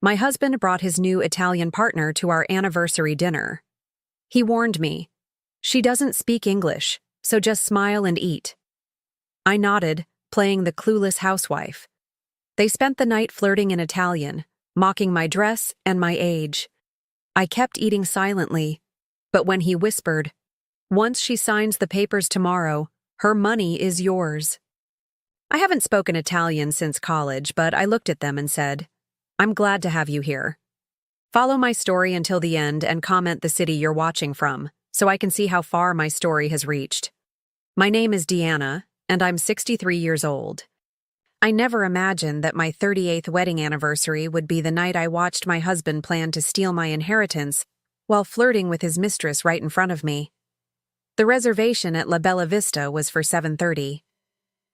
My husband brought his new Italian partner to our anniversary dinner. He warned me, "She doesn't speak English, so just smile and eat." I nodded, playing the clueless housewife. They spent the night flirting in Italian, mocking my dress and my age. I kept eating silently, but when he whispered, "Once she signs the papers tomorrow, her money is yours." I haven't spoken Italian since college, but I looked at them and said, "I'm glad to have you here. Follow my story until the end and comment the city you're watching from, so I can see how far my story has reached. My name is Deanna, and I'm 63 years old. I never imagined that my 38th wedding anniversary would be the night I watched my husband plan to steal my inheritance while flirting with his mistress right in front of me. The reservation at La Bella Vista was for 7:30.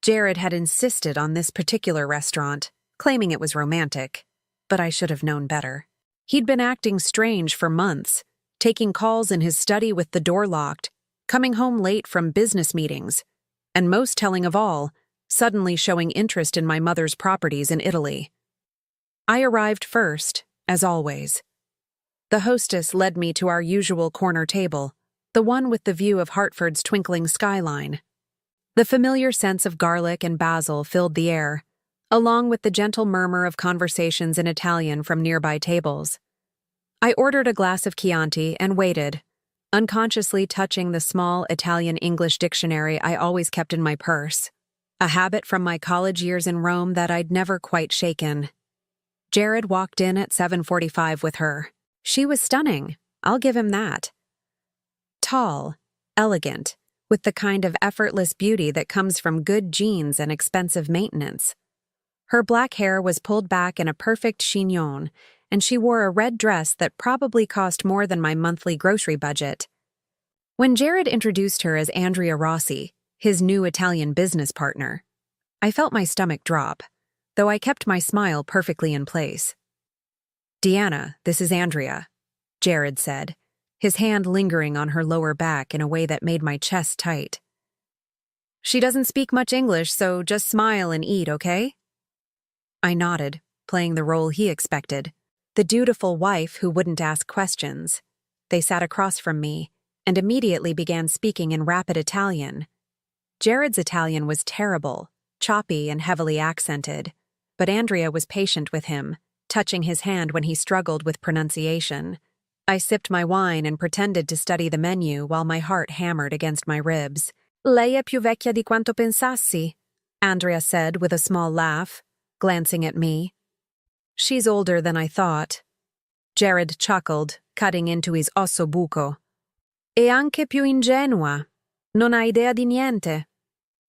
Jared had insisted on this particular restaurant, claiming it was romantic, but I should have known better. He'd been acting strange for months, taking calls in his study with the door locked, coming home late from business meetings, and most telling of all, suddenly showing interest in my mother's properties in Italy. I arrived first, as always. The hostess led me to our usual corner table, the one with the view of Hartford's twinkling skyline. The familiar sense of garlic and basil filled the air, along with the gentle murmur of conversations in Italian from nearby tables. I ordered a glass of Chianti and waited, unconsciously touching the small Italian-English dictionary I always kept in my purse, a habit from my college years in Rome that I'd never quite shaken. Jared walked in at 7:45 with her. She was stunning, I'll give him that. Tall, elegant, with the kind of effortless beauty that comes from good genes and expensive maintenance. Her black hair was pulled back in a perfect chignon, and she wore a red dress that probably cost more than my monthly grocery budget. When Jared introduced her as Andrea Rossi, his new Italian business partner, I felt my stomach drop, though I kept my smile perfectly in place. "Deanna, this is Andrea," Jared said, his hand lingering on her lower back in a way that made my chest tight. "She doesn't speak much English, so just smile and eat, okay?" I nodded, playing the role he expected, the dutiful wife who wouldn't ask questions. They sat across from me and immediately began speaking in rapid Italian. Jared's Italian was terrible, choppy and heavily accented, but Andrea was patient with him, touching his hand when he struggled with pronunciation. I sipped my wine and pretended to study the menu while my heart hammered against my ribs. "Lei è più vecchia di quanto pensassi," Andrea said with a small laugh, glancing at me. "She's older than I thought." Jared chuckled, cutting into his osso buco. "E anche più ingenua. Non ha idea di niente."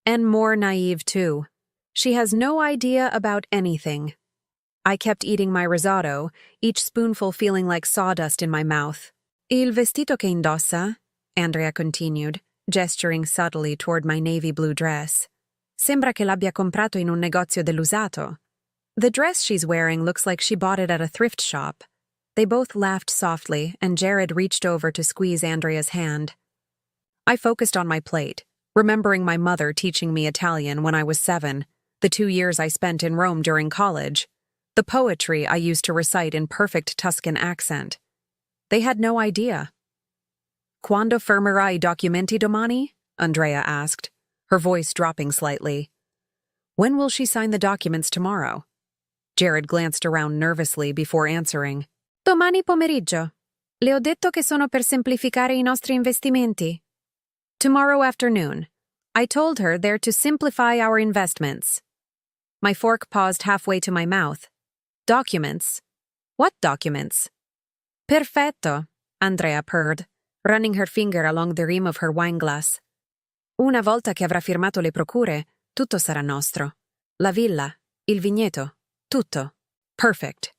And more naive, too. She has no idea about anything. I kept eating my risotto, each spoonful feeling like sawdust in my mouth. "Il vestito che indossa," Andrea continued, gesturing subtly toward my navy blue dress. "Sembra che l'abbia comprato in un negozio dell'usato." "The dress she's wearing looks like she bought it at a thrift shop." They both laughed softly, and Jared reached over to squeeze Andrea's hand. I focused on my plate, remembering my mother teaching me Italian when I was 7, the 2 years I spent in Rome during college, the poetry I used to recite in perfect Tuscan accent. They had no idea. "Quando firmerà I documenti domani?" Andrea asked, her voice dropping slightly. "When will she sign the documents tomorrow?" Jared glanced around nervously before answering. "Domani pomeriggio. Le ho detto che sono per semplificare I nostri investimenti." "Tomorrow afternoon. I told her they're to simplify our investments." My fork paused halfway to my mouth. "Documents? What documents?" "Perfetto," Andrea purred, running her finger along the rim of her wineglass. "Una volta che avrà firmato le procure, tutto sarà nostro. La villa, il vigneto, tutto. Perfect.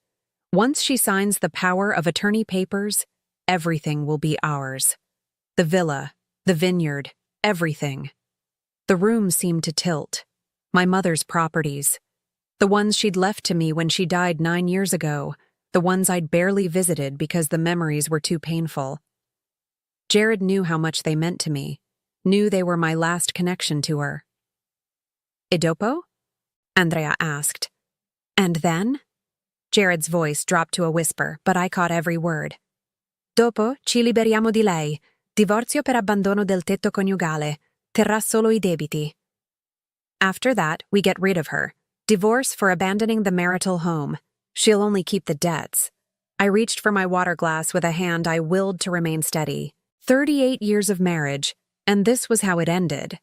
Once she signs the power of attorney papers, everything will be ours. The villa, the vineyard, everything." The room seemed to tilt. My mother's properties. The ones she'd left to me when she died 9 years ago. The ones I'd barely visited because the memories were too painful. Jared knew how much they meant to me, knew they were my last connection to her. "E dopo?" Andrea asked. "And then?" Jared's voice dropped to a whisper, but I caught every word. Dopo ci liberiamo di lei. Divorzio per abbandono del tetto coniugale. Terrà solo I debiti. After that, we get rid of her. Divorce for abandoning the marital home. She'll only keep the debts. I reached for my water glass with a hand I willed to remain steady. 38 years of marriage, and this was how it ended.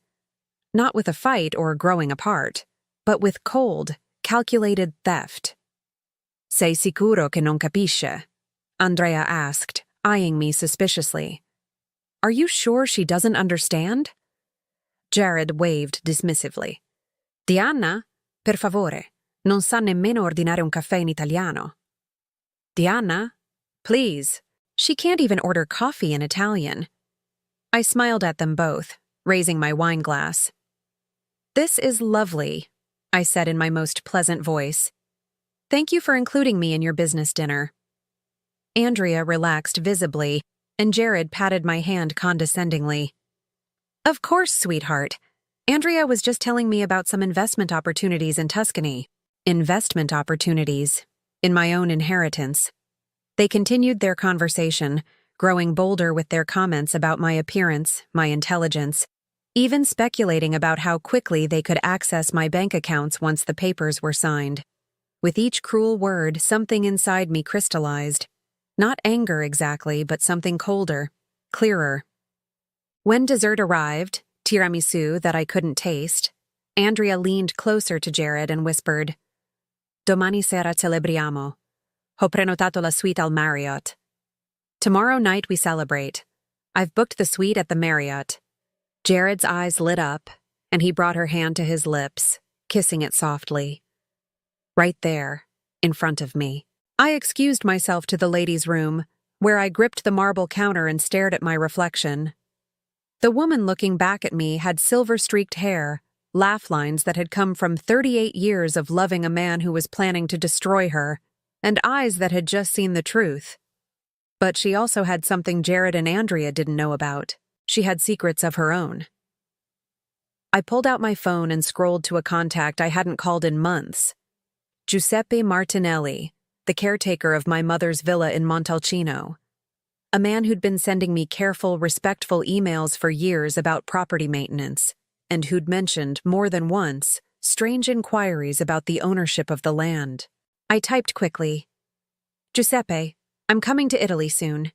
Not with a fight or growing apart, but with cold, calculated theft. Sei sicuro che non capisce? Andrea asked, eyeing me suspiciously. Are you sure she doesn't understand? Jared waved dismissively. Diana, per favore, non sa nemmeno ordinare un caffè in italiano. Diana, please. She can't even order coffee in Italian. I smiled at them both, raising my wine glass. This is lovely, I said in my most pleasant voice. Thank you for including me in your business dinner. Andrea relaxed visibly, and Jared patted my hand condescendingly. Of course, sweetheart. Andrea was just telling me about some investment opportunities in Tuscany. Investment opportunities. In my own inheritance. They continued their conversation, growing bolder with their comments about my appearance, my intelligence, even speculating about how quickly they could access my bank accounts once the papers were signed. With each cruel word, something inside me crystallized. Not anger exactly, but something colder, clearer. When dessert arrived, tiramisu that I couldn't taste, Andrea leaned closer to Jared and whispered, Domani sera celebriamo. Ho prenotato la suite al Marriott. Tomorrow night we celebrate. I've booked the suite at the Marriott. Jared's eyes lit up, and he brought her hand to his lips, kissing it softly. Right there, in front of me. I excused myself to the ladies' room, where I gripped the marble counter and stared at my reflection. The woman looking back at me had silver-streaked hair, laugh lines that had come from 38 years of loving a man who was planning to destroy her, and eyes that had just seen the truth. But she also had something Jared and Andrea didn't know about. She had secrets of her own. I pulled out my phone and scrolled to a contact I hadn't called in months. Giuseppe Martinelli, the caretaker of my mother's villa in Montalcino. A man who'd been sending me careful, respectful emails for years about property maintenance, and who'd mentioned, more than once, strange inquiries about the ownership of the land. I typed quickly, Giuseppe, I'm coming to Italy soon.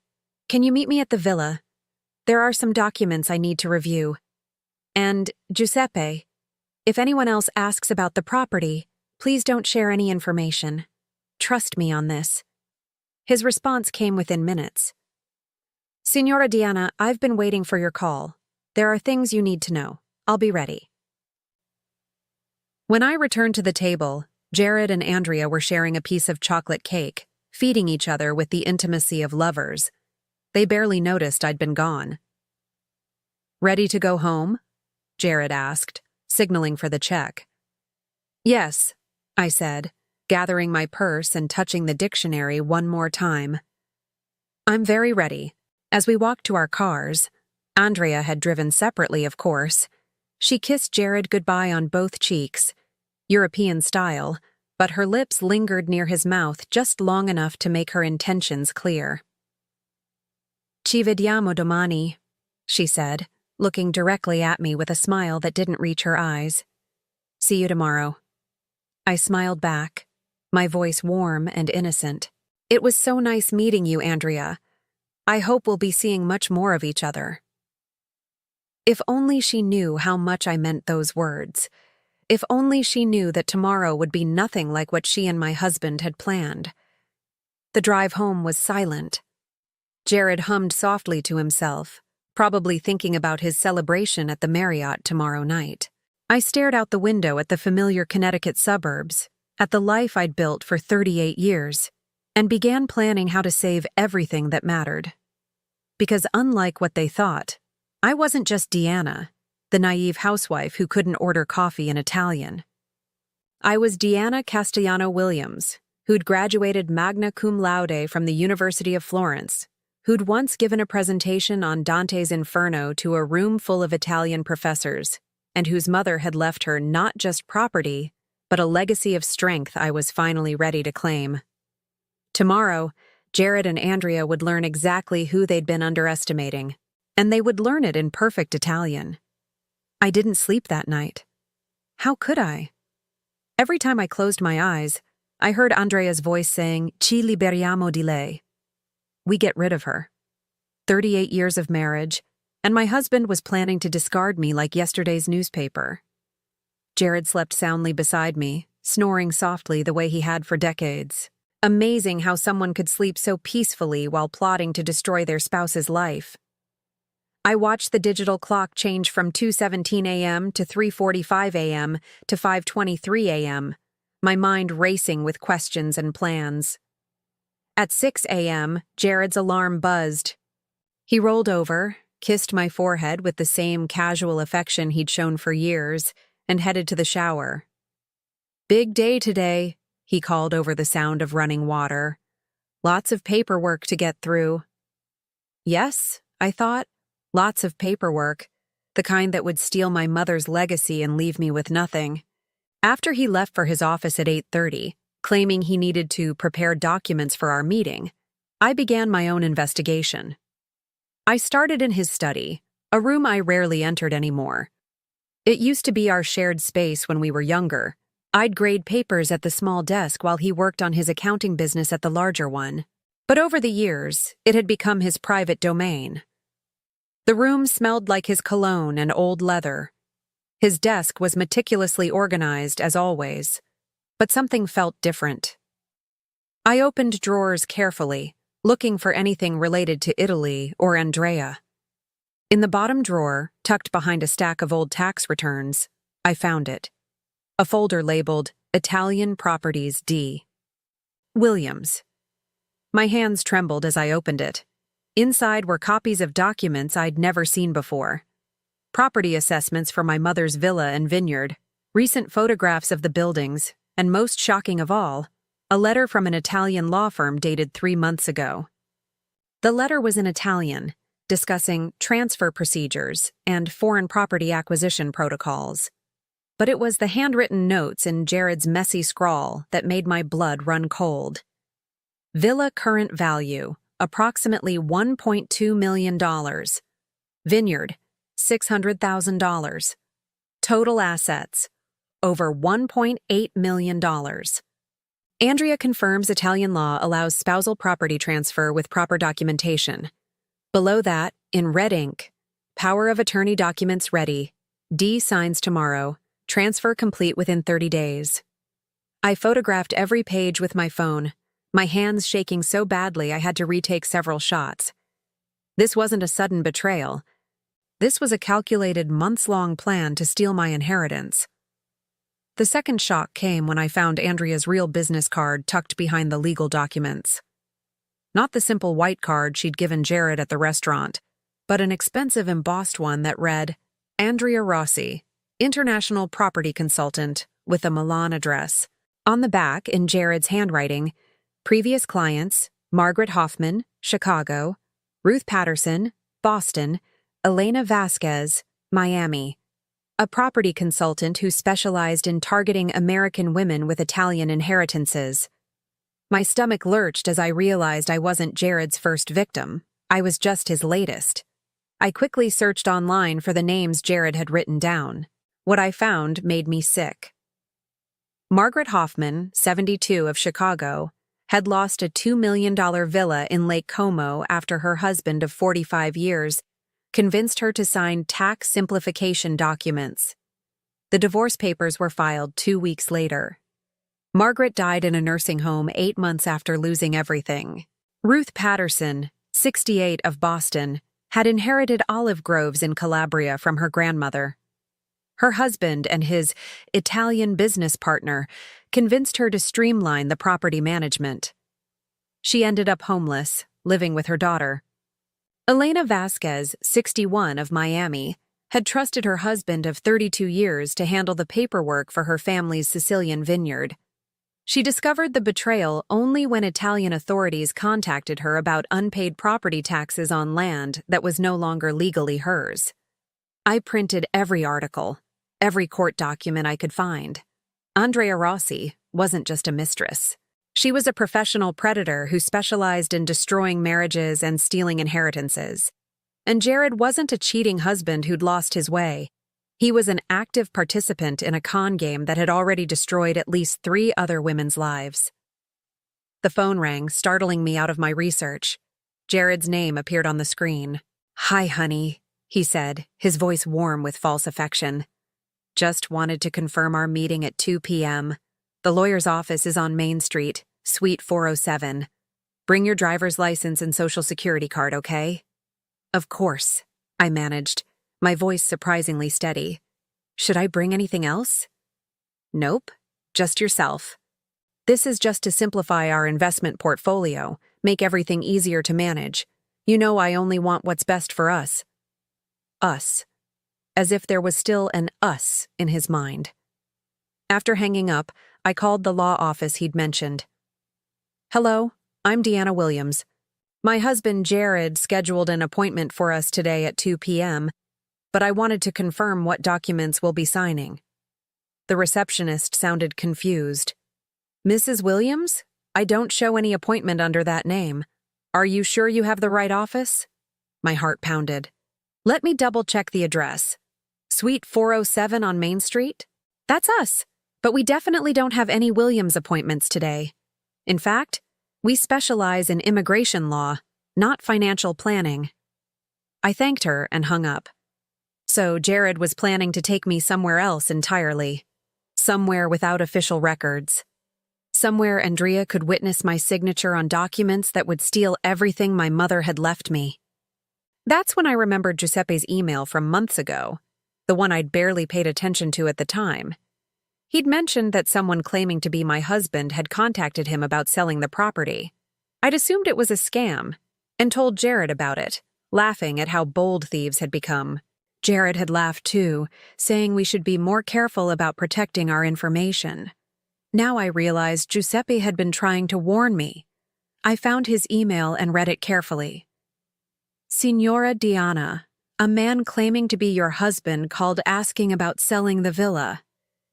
Can you meet me at the villa? There are some documents I need to review. And, Giuseppe, if anyone else asks about the property, please don't share any information. Trust me on this. His response came within minutes. Signora Diana, I've been waiting for your call. There are things you need to know. I'll be ready. When I returned to the table, Jared and Andrea were sharing a piece of chocolate cake, feeding each other with the intimacy of lovers. They barely noticed I'd been gone. Ready to go home? Jared asked, signaling for the check. Yes, I said, gathering my purse and touching the dictionary one more time. I'm very ready. As we walked to our cars, Andrea had driven separately, of course. She kissed Jared goodbye on both cheeks, European style, but her lips lingered near his mouth just long enough to make her intentions clear. Ci vediamo domani, she said, looking directly at me with a smile that didn't reach her eyes. See you tomorrow. I smiled back, my voice warm and innocent. It was so nice meeting you, Andrea. I hope we'll be seeing much more of each other. If only she knew how much I meant those words. If only she knew that tomorrow would be nothing like what she and my husband had planned. The drive home was silent. Jared hummed softly to himself, probably thinking about his celebration at the Marriott tomorrow night. I stared out the window at the familiar Connecticut suburbs, at the life I'd built for 38 years, and began planning how to save everything that mattered. Because unlike what they thought, I wasn't just Deanna, the naive housewife who couldn't order coffee in Italian. I was Deanna Castellano-Williams, who'd graduated magna cum laude from the University of Florence, who'd once given a presentation on Dante's Inferno to a room full of Italian professors, and whose mother had left her not just property, but a legacy of strength I was finally ready to claim. Tomorrow, Jared and Andrea would learn exactly who they'd been underestimating, and they would learn it in perfect Italian. I didn't sleep that night. How could I? Every time I closed my eyes, I heard Andrea's voice saying, "Ci liberiamo di lei." We get rid of her. 38 years of marriage, and my husband was planning to discard me like yesterday's newspaper. Jared slept soundly beside me, snoring softly the way he had for decades. Amazing how someone could sleep so peacefully while plotting to destroy their spouse's life. I watched the digital clock change from 2:17 a.m. to 3:45 a.m. to 5:23 a.m., my mind racing with questions and plans. At 6 a.m., Jared's alarm buzzed. He rolled over, kissed my forehead with the same casual affection he'd shown for years, and headed to the shower. "Big day today," he called over the sound of running water. "Lots of paperwork to get through." Yes, I thought, lots of paperwork, the kind that would steal my mother's legacy and leave me with nothing. After he left for his office at 8:30, claiming he needed to prepare documents for our meeting, I began my own investigation. I started in his study, a room I rarely entered anymore. It used to be our shared space when we were younger. I'd grade papers at the small desk while he worked on his accounting business at the larger one. But over the years, it had become his private domain. The room smelled like his cologne and old leather. His desk was meticulously organized, as always, but something felt different. I opened drawers carefully, looking for anything related to Italy or Andrea. In the bottom drawer, tucked behind a stack of old tax returns, I found it. A folder labeled Italian Properties D. Williams. My hands trembled as I opened it. Inside were copies of documents I'd never seen before. Property assessments for my mother's villa and vineyard, recent photographs of the buildings, and most shocking of all, a letter from an Italian law firm dated 3 months ago. The letter was in Italian, discussing transfer procedures and foreign property acquisition protocols. But it was the handwritten notes in Jared's messy scrawl that made my blood run cold. Villa current value, approximately $1.2 million. Vineyard, $600,000. Total assets, over $1.8 million. Andrea confirms Italian law allows spousal property transfer with proper documentation. Below that, in red ink, power of attorney documents ready. D signs tomorrow. Transfer complete within 30 days. I photographed every page with my phone, my hands shaking so badly I had to retake several shots. This wasn't a sudden betrayal. This was a calculated months-long plan to steal my inheritance. The second shock came when I found Andrea's real business card tucked behind the legal documents. Not the simple white card she'd given Jared at the restaurant, but an expensive embossed one that read, Andrea Rossi, International Property Consultant, with a Milan address. On the back, in Jared's handwriting, previous clients, Margaret Hoffman, Chicago, Ruth Patterson, Boston, Elena Vasquez, Miami. A property consultant who specialized in targeting American women with Italian inheritances. My stomach lurched as I realized I wasn't Jared's first victim. I was just his latest. I quickly searched online for the names Jared had written down. What I found made me sick. Margaret Hoffman, 72, of Chicago, had lost a $2 million villa in Lake Como after her husband of 45 years convinced her to sign tax simplification documents. The divorce papers were filed 2 weeks later. Margaret died in a nursing home 8 months after losing everything. Ruth Patterson, 68, of Boston, had inherited olive groves in Calabria from her grandmother. Her husband and his Italian business partner convinced her to streamline the property management. She ended up homeless, living with her daughter. Elena Vasquez, 61, of Miami, had trusted her husband of 32 years to handle the paperwork for her family's Sicilian vineyard. She discovered the betrayal only when Italian authorities contacted her about unpaid property taxes on land that was no longer legally hers. I printed every article, every court document I could find. Andrea Rossi wasn't just a mistress. She was a professional predator who specialized in destroying marriages and stealing inheritances. And Jared wasn't a cheating husband who'd lost his way. He was an active participant in a con game that had already destroyed at least 3 other women's lives. The phone rang, startling me out of my research. Jared's name appeared on the screen. "Hi, honey," he said, his voice warm with false affection. "Just wanted to confirm our meeting at 2 p.m. The lawyer's office is on Main Street, Suite 407. Bring your driver's license and social security card, okay?" "Of course," I managed, my voice surprisingly steady. "Should I bring anything else?" "Nope, just yourself. This is just to simplify our investment portfolio, make everything easier to manage. You know I only want what's best for us." Us. As if there was still an us in his mind. After hanging up, I called the law office he'd mentioned. "Hello, I'm Deanna Williams. My husband Jared scheduled an appointment for us today at 2 p.m., but I wanted to confirm what documents we'll be signing." The receptionist sounded confused. "Mrs. Williams? I don't show any appointment under that name. Are you sure you have the right office?" My heart pounded. "Let me double-check the address. Suite 407 on Main Street? That's us, but we definitely don't have any Williams appointments today. In fact, we specialize in immigration law, not financial planning." I thanked her and hung up. So Jared was planning to take me somewhere else entirely. Somewhere without official records. Somewhere Andrea could witness my signature on documents that would steal everything my mother had left me. That's when I remembered Giuseppe's email from months ago, the one I'd barely paid attention to at the time. He'd mentioned that someone claiming to be my husband had contacted him about selling the property. I'd assumed it was a scam, and told Jared about it, laughing at how bold thieves had become. Jared had laughed too, saying we should be more careful about protecting our information. Now I realized Giuseppe had been trying to warn me. I found his email and read it carefully. "Signora Diana, a man claiming to be your husband called asking about selling the villa.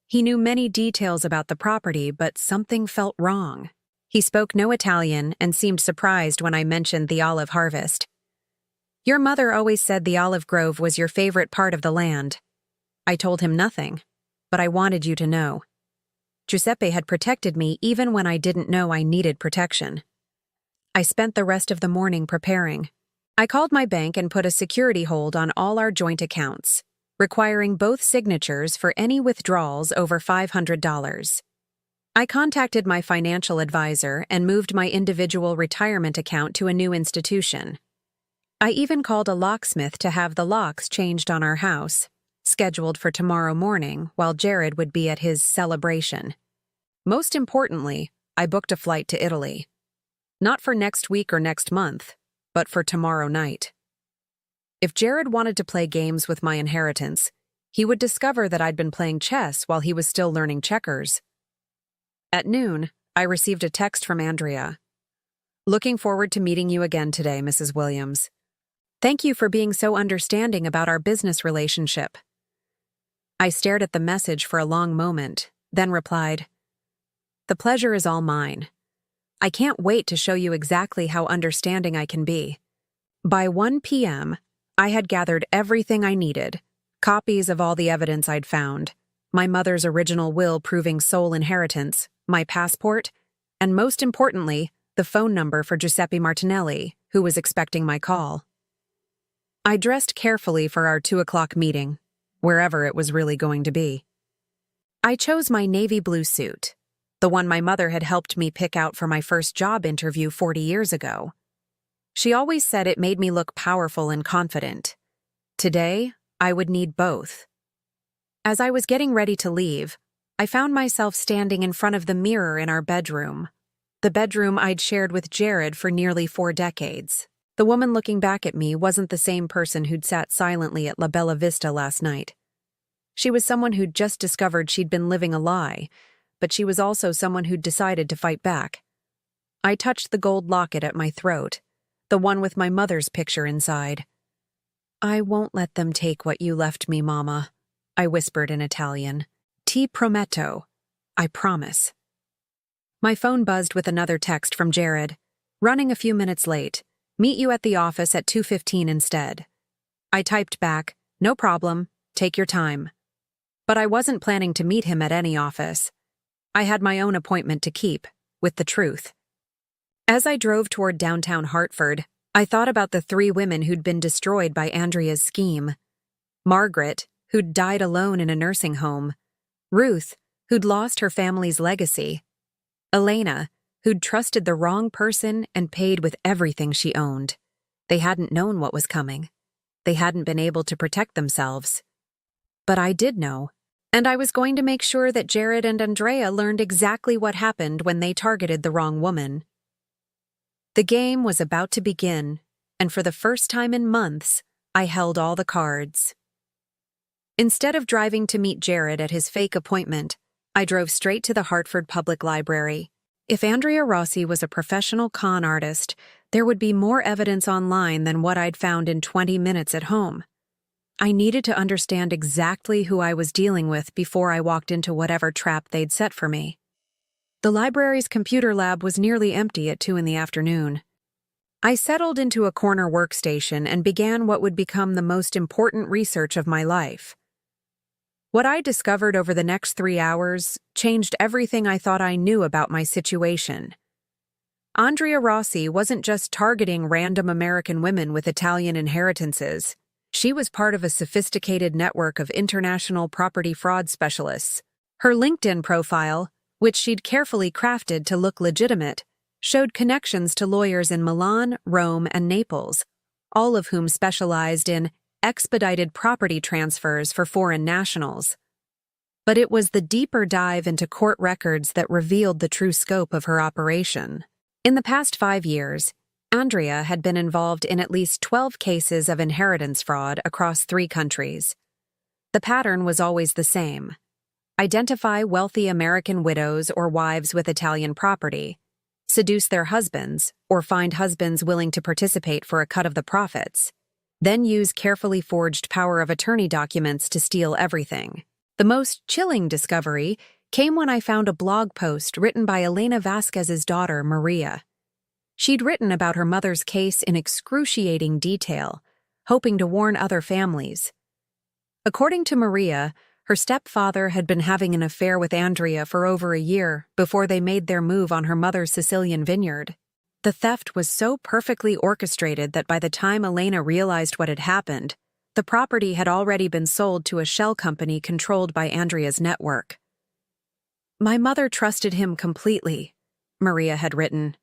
He knew many details about the property, but something felt wrong." He spoke no Italian and seemed surprised when I mentioned the olive harvest. "Your mother always said the olive grove was your favorite part of the land." I told him nothing, but I wanted you to know. Giuseppe had protected me even when I didn't know I needed protection. I spent the rest of the morning preparing. I called my bank and put a security hold on all our joint accounts, requiring both signatures for any withdrawals over $500. I contacted my financial advisor and moved my individual retirement account to a new institution. I even called a locksmith to have the locks changed on our house, scheduled for tomorrow morning while Jared would be at his celebration. Most importantly, I booked a flight to Italy. Not for next week or next month, but for tomorrow night. If Jared wanted to play games with my inheritance, he would discover that I'd been playing chess while he was still learning checkers. At noon, I received a text from Andrea. "Looking forward to meeting you again today, Mrs. Williams. Thank you for being so understanding about our business relationship." I stared at the message for a long moment, then replied, "The pleasure is all mine. I can't wait to show you exactly how understanding I can be." By 1 p.m., I had gathered everything I needed, copies of all the evidence I'd found, my mother's original will proving sole inheritance, my passport, and most importantly, the phone number for Giuseppe Martinelli, who was expecting my call. I dressed carefully for our 2 o'clock meeting, wherever it was really going to be. I chose my navy blue suit, the one my mother had helped me pick out for my first job interview 40 years ago. She always said it made me look powerful and confident. Today, I would need both. As I was getting ready to leave, I found myself standing in front of the mirror in our bedroom, the bedroom I'd shared with Jared for nearly 4 decades. The woman looking back at me wasn't the same person who'd sat silently at La Bella Vista last night. She was someone who'd just discovered she'd been living a lie, but she was also someone who'd decided to fight back. I touched the gold locket at my throat, the one with my mother's picture inside. "I won't let them take what you left me, Mama," I whispered in Italian. "Ti prometto. I promise." My phone buzzed with another text from Jared. Running a few minutes late. Meet you at the office at 2:15 instead. I typed back, no problem, take your time. But I wasn't planning to meet him at any office. I had my own appointment to keep, with the truth. As I drove toward downtown Hartford, I thought about the 3 women who'd been destroyed by Andrea's scheme. Margaret, who'd died alone in a nursing home. Ruth, who'd lost her family's legacy. Elena, who'd trusted the wrong person and paid with everything she owned. They hadn't known what was coming. They hadn't been able to protect themselves. But I did know, and I was going to make sure that Jared and Andrea learned exactly what happened when they targeted the wrong woman. The game was about to begin, and for the first time in months, I held all the cards. Instead of driving to meet Jared at his fake appointment, I drove straight to the Hartford Public Library. If Andrea Rossi was a professional con artist, there would be more evidence online than what I'd found in 20 minutes at home. I needed to understand exactly who I was dealing with before I walked into whatever trap they'd set for me. The library's computer lab was nearly empty at 2 in the afternoon. I settled into a corner workstation and began what would become the most important research of my life. What I discovered over the next 3 hours changed everything I thought I knew about my situation. Andrea Rossi wasn't just targeting random American women with Italian inheritances. She was part of a sophisticated network of international property fraud specialists. Her LinkedIn profile, which she'd carefully crafted to look legitimate, showed connections to lawyers in Milan, Rome, and Naples, all of whom specialized in expedited property transfers for foreign nationals. But it was the deeper dive into court records that revealed the true scope of her operation. In the past 5 years, Andrea had been involved in at least 12 cases of inheritance fraud across 3 countries. The pattern was always the same. Identify wealthy American widows or wives with Italian property, seduce their husbands, or find husbands willing to participate for a cut of the profits, then use carefully forged power of attorney documents to steal everything. The most chilling discovery came when I found a blog post written by Elena Vasquez's daughter, Maria. She'd written about her mother's case in excruciating detail, hoping to warn other families. According to Maria, her stepfather had been having an affair with Andrea for over a year before they made their move on her mother's Sicilian vineyard. The theft was so perfectly orchestrated that by the time Elena realized what had happened, the property had already been sold to a shell company controlled by Andrea's network. "My mother trusted him completely," Maria had written.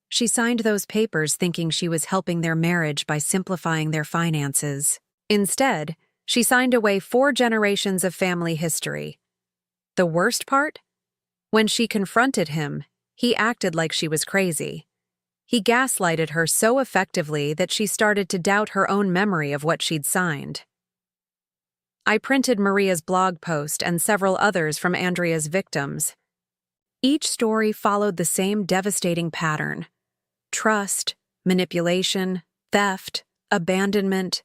She signed those papers thinking she was helping their marriage by simplifying their finances. Instead, she signed away 4 generations of family history. The worst part? When she confronted him, he acted like she was crazy. He gaslighted her so effectively that she started to doubt her own memory of what she'd signed. I printed Maria's blog post and several others from Andrea's victims. Each story followed the same devastating pattern: trust, manipulation, theft, abandonment,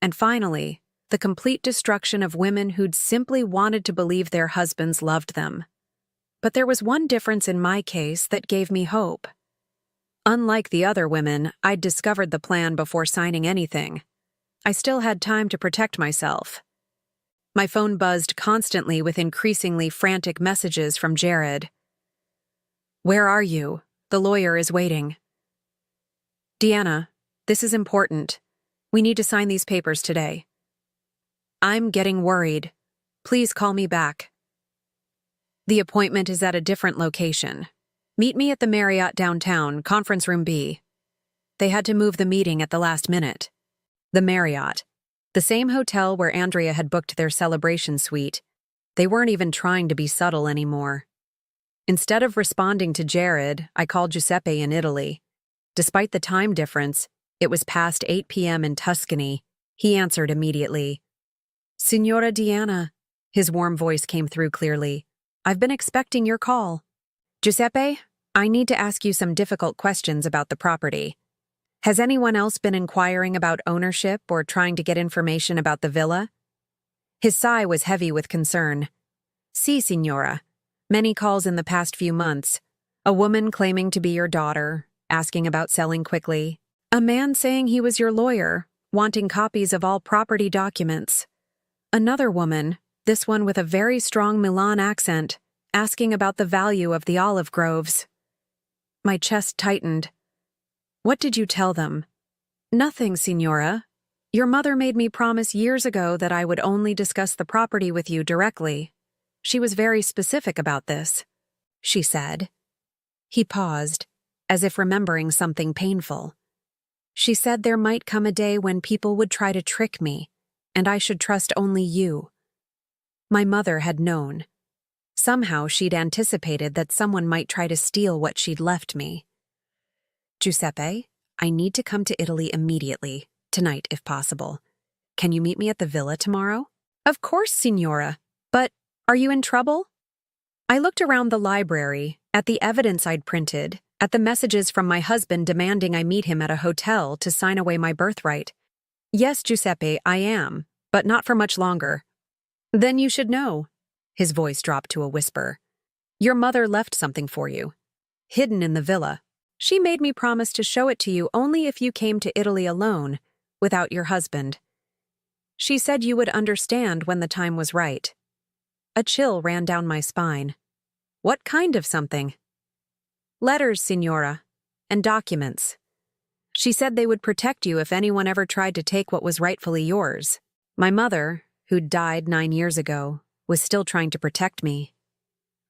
and finally, the complete destruction of women who'd simply wanted to believe their husbands loved them. But there was one difference in my case that gave me hope. Unlike the other women, I'd discovered the plan before signing anything. I still had time to protect myself. My phone buzzed constantly with increasingly frantic messages from Jared. "Where are you? The lawyer is waiting." "Deanna, this is important. We need to sign these papers today." "I'm getting worried. Please call me back." "The appointment is at a different location. Meet me at the Marriott downtown, conference room B." They had to move the meeting at the last minute. The Marriott, the same hotel where Andrea had booked their celebration suite. They weren't even trying to be subtle anymore. Instead of responding to Jared, I called Giuseppe in Italy. Despite the time difference, it was past 8 p.m. in Tuscany. He answered immediately. "Signora Deanna," his warm voice came through clearly. "I've been expecting your call." "Giuseppe, I need to ask you some difficult questions about the property. Has anyone else been inquiring about ownership or trying to get information about the villa?" His sigh was heavy with concern. "Si, signora. Many calls in the past few months. A woman claiming to be your daughter, asking about selling quickly. A man saying he was your lawyer, wanting copies of all property documents. Another woman, this one with a very strong Milan accent, asking about the value of the olive groves. My chest tightened. What did you tell them? Nothing, Signora. Your mother made me promise years ago that I would only discuss the property with you directly. She was very specific about this, she said. He paused, as if remembering something painful. She said there might come a day when people would try to trick me, and I should trust only you. My mother had known. Somehow she'd anticipated that someone might try to steal what she'd left me. Giuseppe, I need to come to Italy immediately, tonight if possible. Can you meet me at the villa tomorrow? Of course, Signora. But are you in trouble? I looked around the library, at the evidence I'd printed, at the messages from my husband demanding I meet him at a hotel to sign away my birthright. Yes, Giuseppe, I am, but not for much longer. Then you should know. His voice dropped to a whisper. Your mother left something for you. Hidden in the villa. She made me promise to show it to you only if you came to Italy alone, without your husband. She said you would understand when the time was right. A chill ran down my spine. What kind of something? Letters, Signora, and documents. She said they would protect you if anyone ever tried to take what was rightfully yours. My mother, who'd died 9 years ago, was still trying to protect me.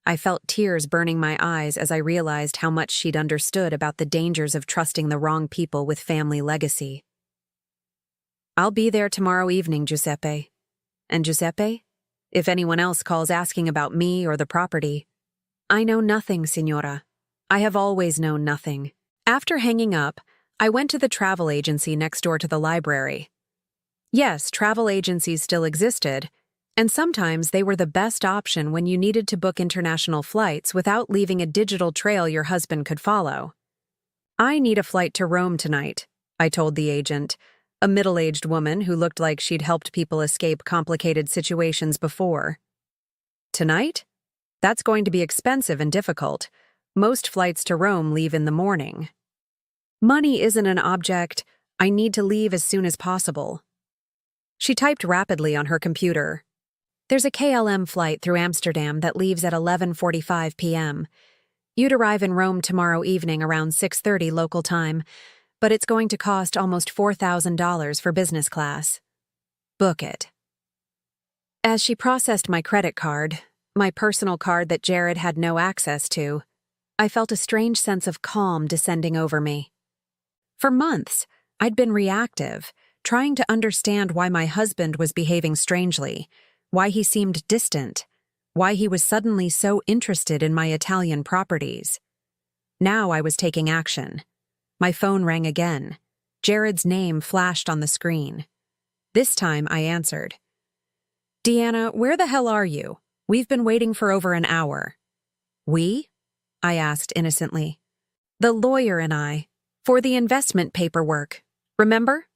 I felt tears burning my eyes as I realized how much she'd understood about the dangers of trusting the wrong people with family legacy. I'll be there tomorrow evening, Giuseppe. And Giuseppe, if anyone else calls asking about me or the property, I know nothing, Signora. I have always known nothing. After hanging up, I went to the travel agency next door to the library. Yes, travel agencies still existed, and sometimes they were the best option when you needed to book international flights without leaving a digital trail your husband could follow. I need a flight to Rome tonight, I told the agent, a middle-aged woman who looked like she'd helped people escape complicated situations before. Tonight? That's going to be expensive and difficult. Most flights to Rome leave in the morning. Money isn't an object. I need to leave as soon as possible. She typed rapidly on her computer. There's a KLM flight through Amsterdam that leaves at 11:45 p.m. You'd arrive in Rome tomorrow evening around 6:30 local time, but it's going to cost almost $4,000 for business class. Book it. As she processed my credit card, my personal card that Jared had no access to, I felt a strange sense of calm descending over me. For months, I'd been reactive, trying to understand why my husband was behaving strangely, why he seemed distant, why he was suddenly so interested in my Italian properties. Now I was taking action. My phone rang again. Jared's name flashed on the screen. This time I answered. Deanna, where the hell are you? We've been waiting for over an hour. We? I asked innocently. The lawyer and I, for the investment paperwork. Remember?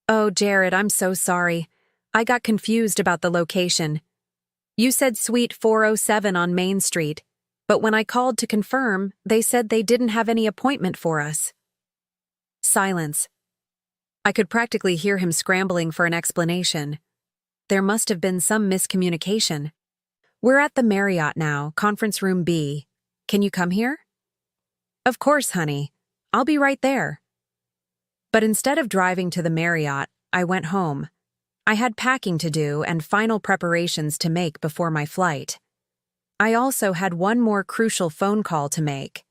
Oh, Jared, I'm so sorry. I got confused about the location. You said Suite 407 on Main Street, but when I called to confirm, they said they didn't have any appointment for us. Silence. I could practically hear him scrambling for an explanation. There must have been some miscommunication. We're at the Marriott now, conference room B. Can you come here? Of course, honey. I'll be right there. But instead of driving to the Marriott, I went home. I had packing to do and final preparations to make before my flight. I also had one more crucial phone call to make.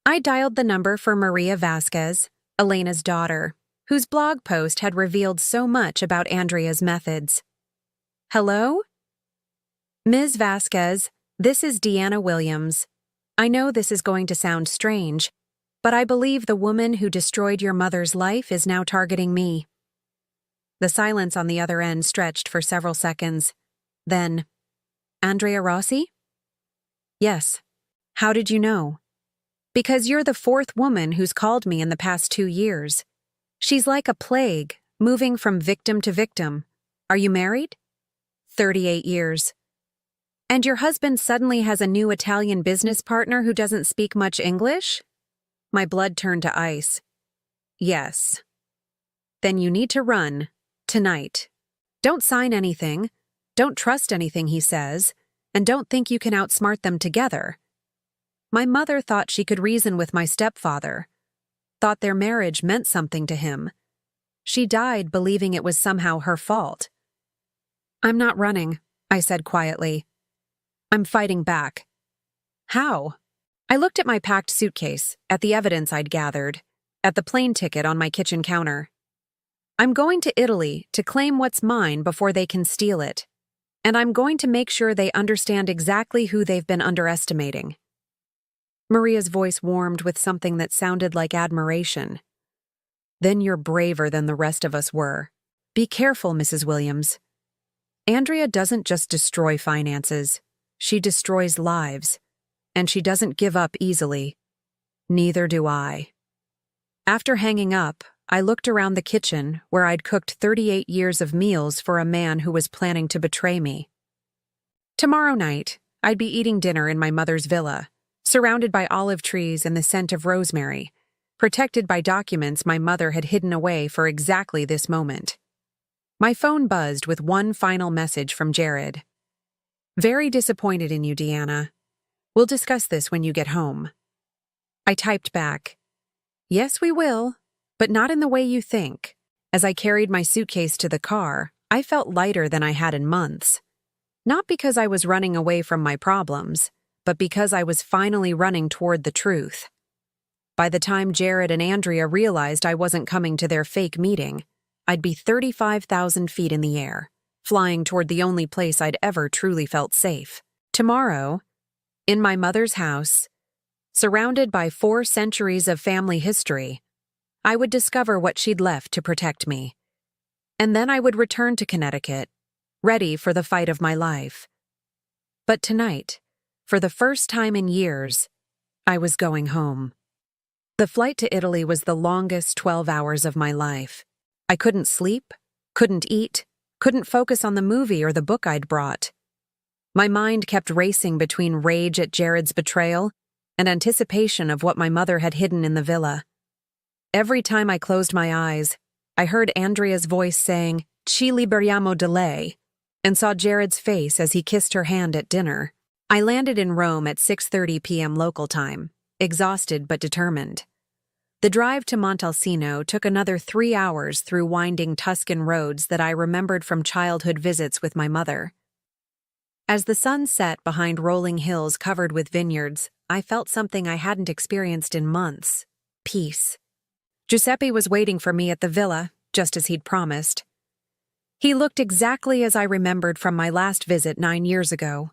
I dialed the number for Maria Vasquez, Elena's daughter, whose blog post had revealed so much about Andrea's methods. Hello? Ms. Vasquez, this is Deanna Williams. I know this is going to sound strange, but I believe the woman who destroyed your mother's life is now targeting me. The silence on the other end stretched for several seconds. Then, Andrea Rossi? Yes. How did you know? Because you're the fourth woman who's called me in the past 2 years. She's like a plague, moving from victim to victim. Are you married? 38 years. And your husband suddenly has a new Italian business partner who doesn't speak much English? My blood turned to ice. Yes. Then you need to run. Tonight. Don't sign anything. Don't trust anything he says. And don't think you can outsmart them together. My mother thought she could reason with my stepfather. Thought their marriage meant something to him. She died believing it was somehow her fault. I'm not running, I said quietly. I'm fighting back. How? I looked at my packed suitcase, at the evidence I'd gathered, at the plane ticket on my kitchen counter. I'm going to Italy to claim what's mine before they can steal it. And I'm going to make sure they understand exactly who they've been underestimating. Maria's voice warmed with something that sounded like admiration. Then you're braver than the rest of us were. Be careful, Mrs. Williams. Andrea doesn't just destroy finances. She destroys lives. And she doesn't give up easily. Neither do I. After hanging up, I looked around the kitchen where I'd cooked 38 years of meals for a man who was planning to betray me. Tomorrow night, I'd be eating dinner in my mother's villa, surrounded by olive trees and the scent of rosemary, protected by documents my mother had hidden away for exactly this moment. My phone buzzed with one final message from Jared. Very disappointed in you, Deanna. We'll discuss this when you get home. I typed back, Yes, we will, but not in the way you think. As I carried my suitcase to the car, I felt lighter than I had in months. Not because I was running away from my problems, but because I was finally running toward the truth. By the time Jared and Andrea realized I wasn't coming to their fake meeting, I'd be 35,000 feet in the air, flying toward the only place I'd ever truly felt safe. Tomorrow, in my mother's house, surrounded by 4 centuries of family history, I would discover what she'd left to protect me. And then I would return to Connecticut, ready for the fight of my life. But tonight, for the first time in years, I was going home. The flight to Italy was the longest 12 hours of my life. I couldn't sleep, couldn't eat, couldn't focus on the movie or the book I'd brought. My mind kept racing between rage at Jared's betrayal and anticipation of what my mother had hidden in the villa. Every time I closed my eyes, I heard Andrea's voice saying, Ci liberiamo di lei, and saw Jared's face as he kissed her hand at dinner. I landed in Rome at 6:30 p.m. local time, exhausted but determined. The drive to Montalcino took another 3 hours through winding Tuscan roads that I remembered from childhood visits with my mother. As the sun set behind rolling hills covered with vineyards, I felt something I hadn't experienced in months: peace. Giuseppe was waiting for me at the villa, just as he'd promised. He looked exactly as I remembered from my last visit 9 years ago.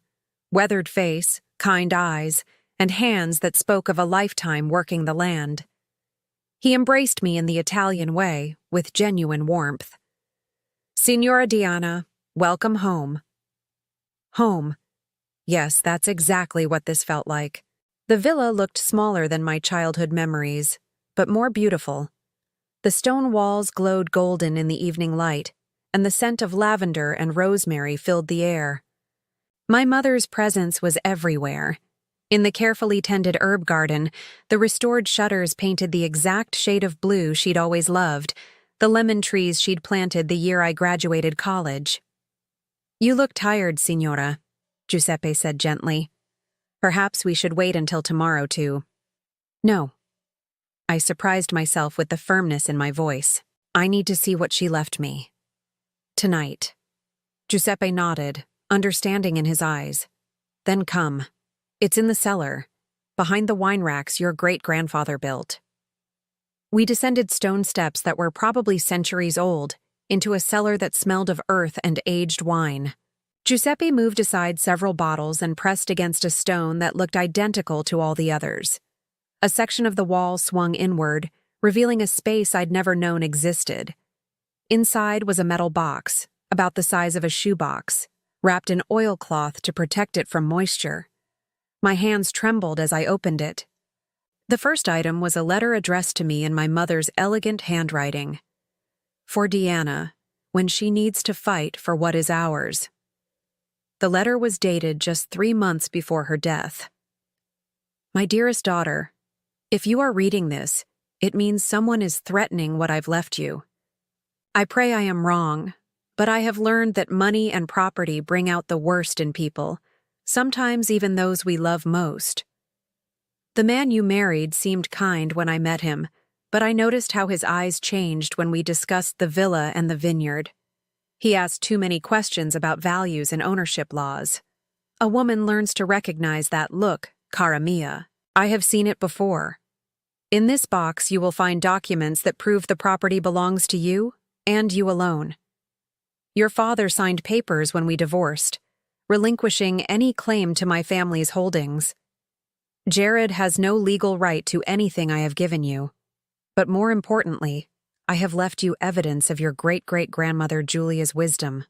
Weathered face, kind eyes, and hands that spoke of a lifetime working the land. He embraced me in the Italian way, with genuine warmth. Signora Diana, welcome home. Home. Yes, that's exactly what this felt like. The villa looked smaller than my childhood memories, but more beautiful. The stone walls glowed golden in the evening light, and the scent of lavender and rosemary filled the air. My mother's presence was everywhere. In the carefully tended herb garden, the restored shutters painted the exact shade of blue she'd always loved, the lemon trees she'd planted the year I graduated college. You look tired, Signora, Giuseppe said gently. Perhaps we should wait until tomorrow to... No. I surprised myself with the firmness in my voice. I need to see what she left me. Tonight. Giuseppe nodded, understanding in his eyes. Then come. It's in the cellar, behind the wine racks your great-grandfather built. We descended stone steps that were probably centuries old, into a cellar that smelled of earth and aged wine. Giuseppe moved aside several bottles and pressed against a stone that looked identical to all the others. A section of the wall swung inward, revealing a space I'd never known existed. Inside was a metal box, about the size of a shoebox, wrapped in oilcloth to protect it from moisture. My hands trembled as I opened it. The first item was a letter addressed to me in my mother's elegant handwriting. For Deanna, when she needs to fight for what is ours. The letter was dated just 3 months before her death. My dearest daughter, if you are reading this, it means someone is threatening what I've left you. I pray I am wrong, but I have learned that money and property bring out the worst in people, sometimes even those we love most. The man you married seemed kind when I met him, but I noticed how his eyes changed when we discussed the villa and the vineyard. He asked too many questions about values and ownership laws. A woman learns to recognize that look, cara mia. I have seen it before. In this box, you will find documents that prove the property belongs to you and you alone. Your father signed papers when we divorced, relinquishing any claim to my family's holdings. Jared has no legal right to anything I have given you. But more importantly, I have left you evidence of your great-great-grandmother Julia's wisdom.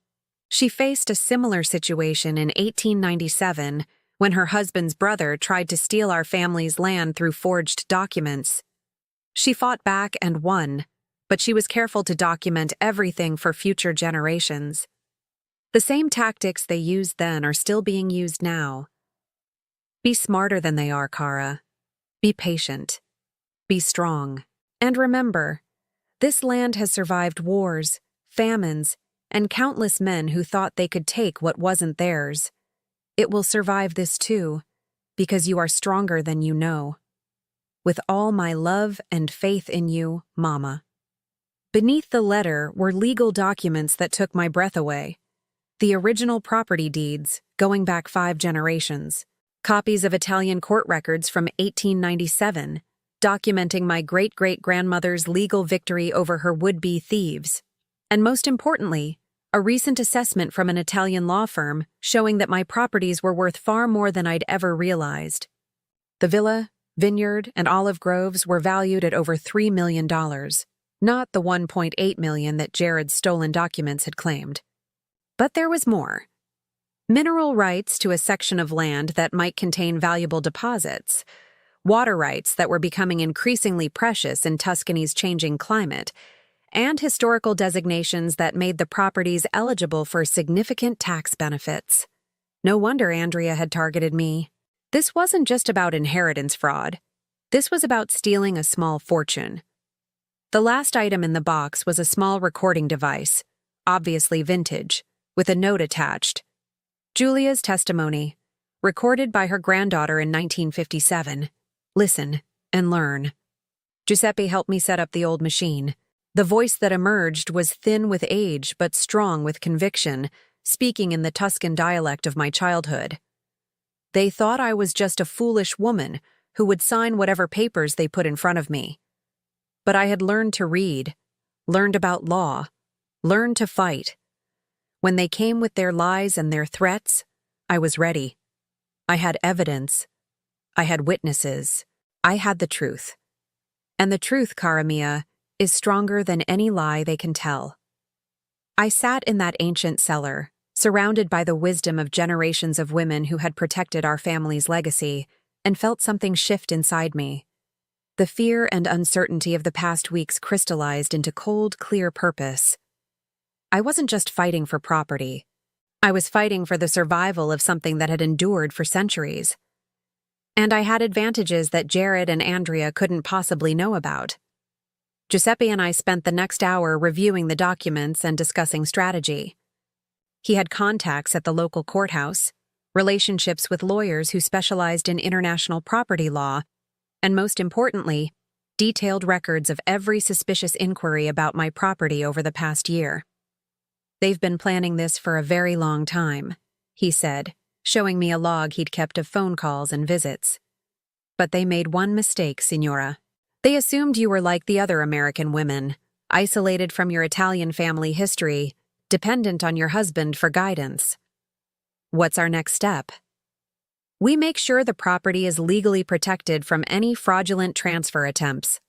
She faced a similar situation in 1897 when her husband's brother tried to steal our family's land through forged documents. She fought back and won, but she was careful to document everything for future generations. The same tactics they used then are still being used now. Be smarter than they are, Kara. Be patient. Be strong. And remember, this land has survived wars, famines, and countless men who thought they could take what wasn't theirs. It will survive this too, because you are stronger than you know. With all my love and faith in you, Mama. Beneath the letter were legal documents that took my breath away. The original property deeds, going back 5 generations. Copies of Italian court records from 1897, documenting my great-great-grandmother's legal victory over her would-be thieves. And most importantly, a recent assessment from an Italian law firm showing that my properties were worth far more than I'd ever realized. The villa, vineyard, and olive groves were valued at over $3 million, not the $1.8 million that Jared's stolen documents had claimed. But there was more. Mineral rights to a section of land that might contain valuable deposits, water rights that were becoming increasingly precious in Tuscany's changing climate, and historical designations that made the properties eligible for significant tax benefits. No wonder Andrea had targeted me. This wasn't just about inheritance fraud. This was about stealing a small fortune. The last item in the box was a small recording device, obviously vintage, with a note attached. Julia's testimony, recorded by her granddaughter in 1957. Listen and learn. Giuseppe helped me set up the old machine. The voice that emerged was thin with age but strong with conviction, speaking in the Tuscan dialect of my childhood. They thought I was just a foolish woman who would sign whatever papers they put in front of me. But I had learned to read, learned about law, learned to fight. When they came with their lies and their threats, I was ready. I had evidence. I had witnesses. I had the truth. And the truth, cara mia, is stronger than any lie they can tell. I sat in that ancient cellar, surrounded by the wisdom of generations of women who had protected our family's legacy, and felt something shift inside me. The fear and uncertainty of the past weeks crystallized into cold, clear purpose. I wasn't just fighting for property. I was fighting for the survival of something that had endured for centuries. And I had advantages that Jared and Andrea couldn't possibly know about. Giuseppe and I spent the next hour reviewing the documents and discussing strategy. He had contacts at the local courthouse, relationships with lawyers who specialized in international property law, and most importantly, detailed records of every suspicious inquiry about my property over the past year. They've been planning this for a very long time, he said, showing me a log he'd kept of phone calls and visits. But they made one mistake, Signora. They assumed you were like the other American women, isolated from your Italian family history, dependent on your husband for guidance. What's our next step? We make sure the property is legally protected from any fraudulent transfer attempts.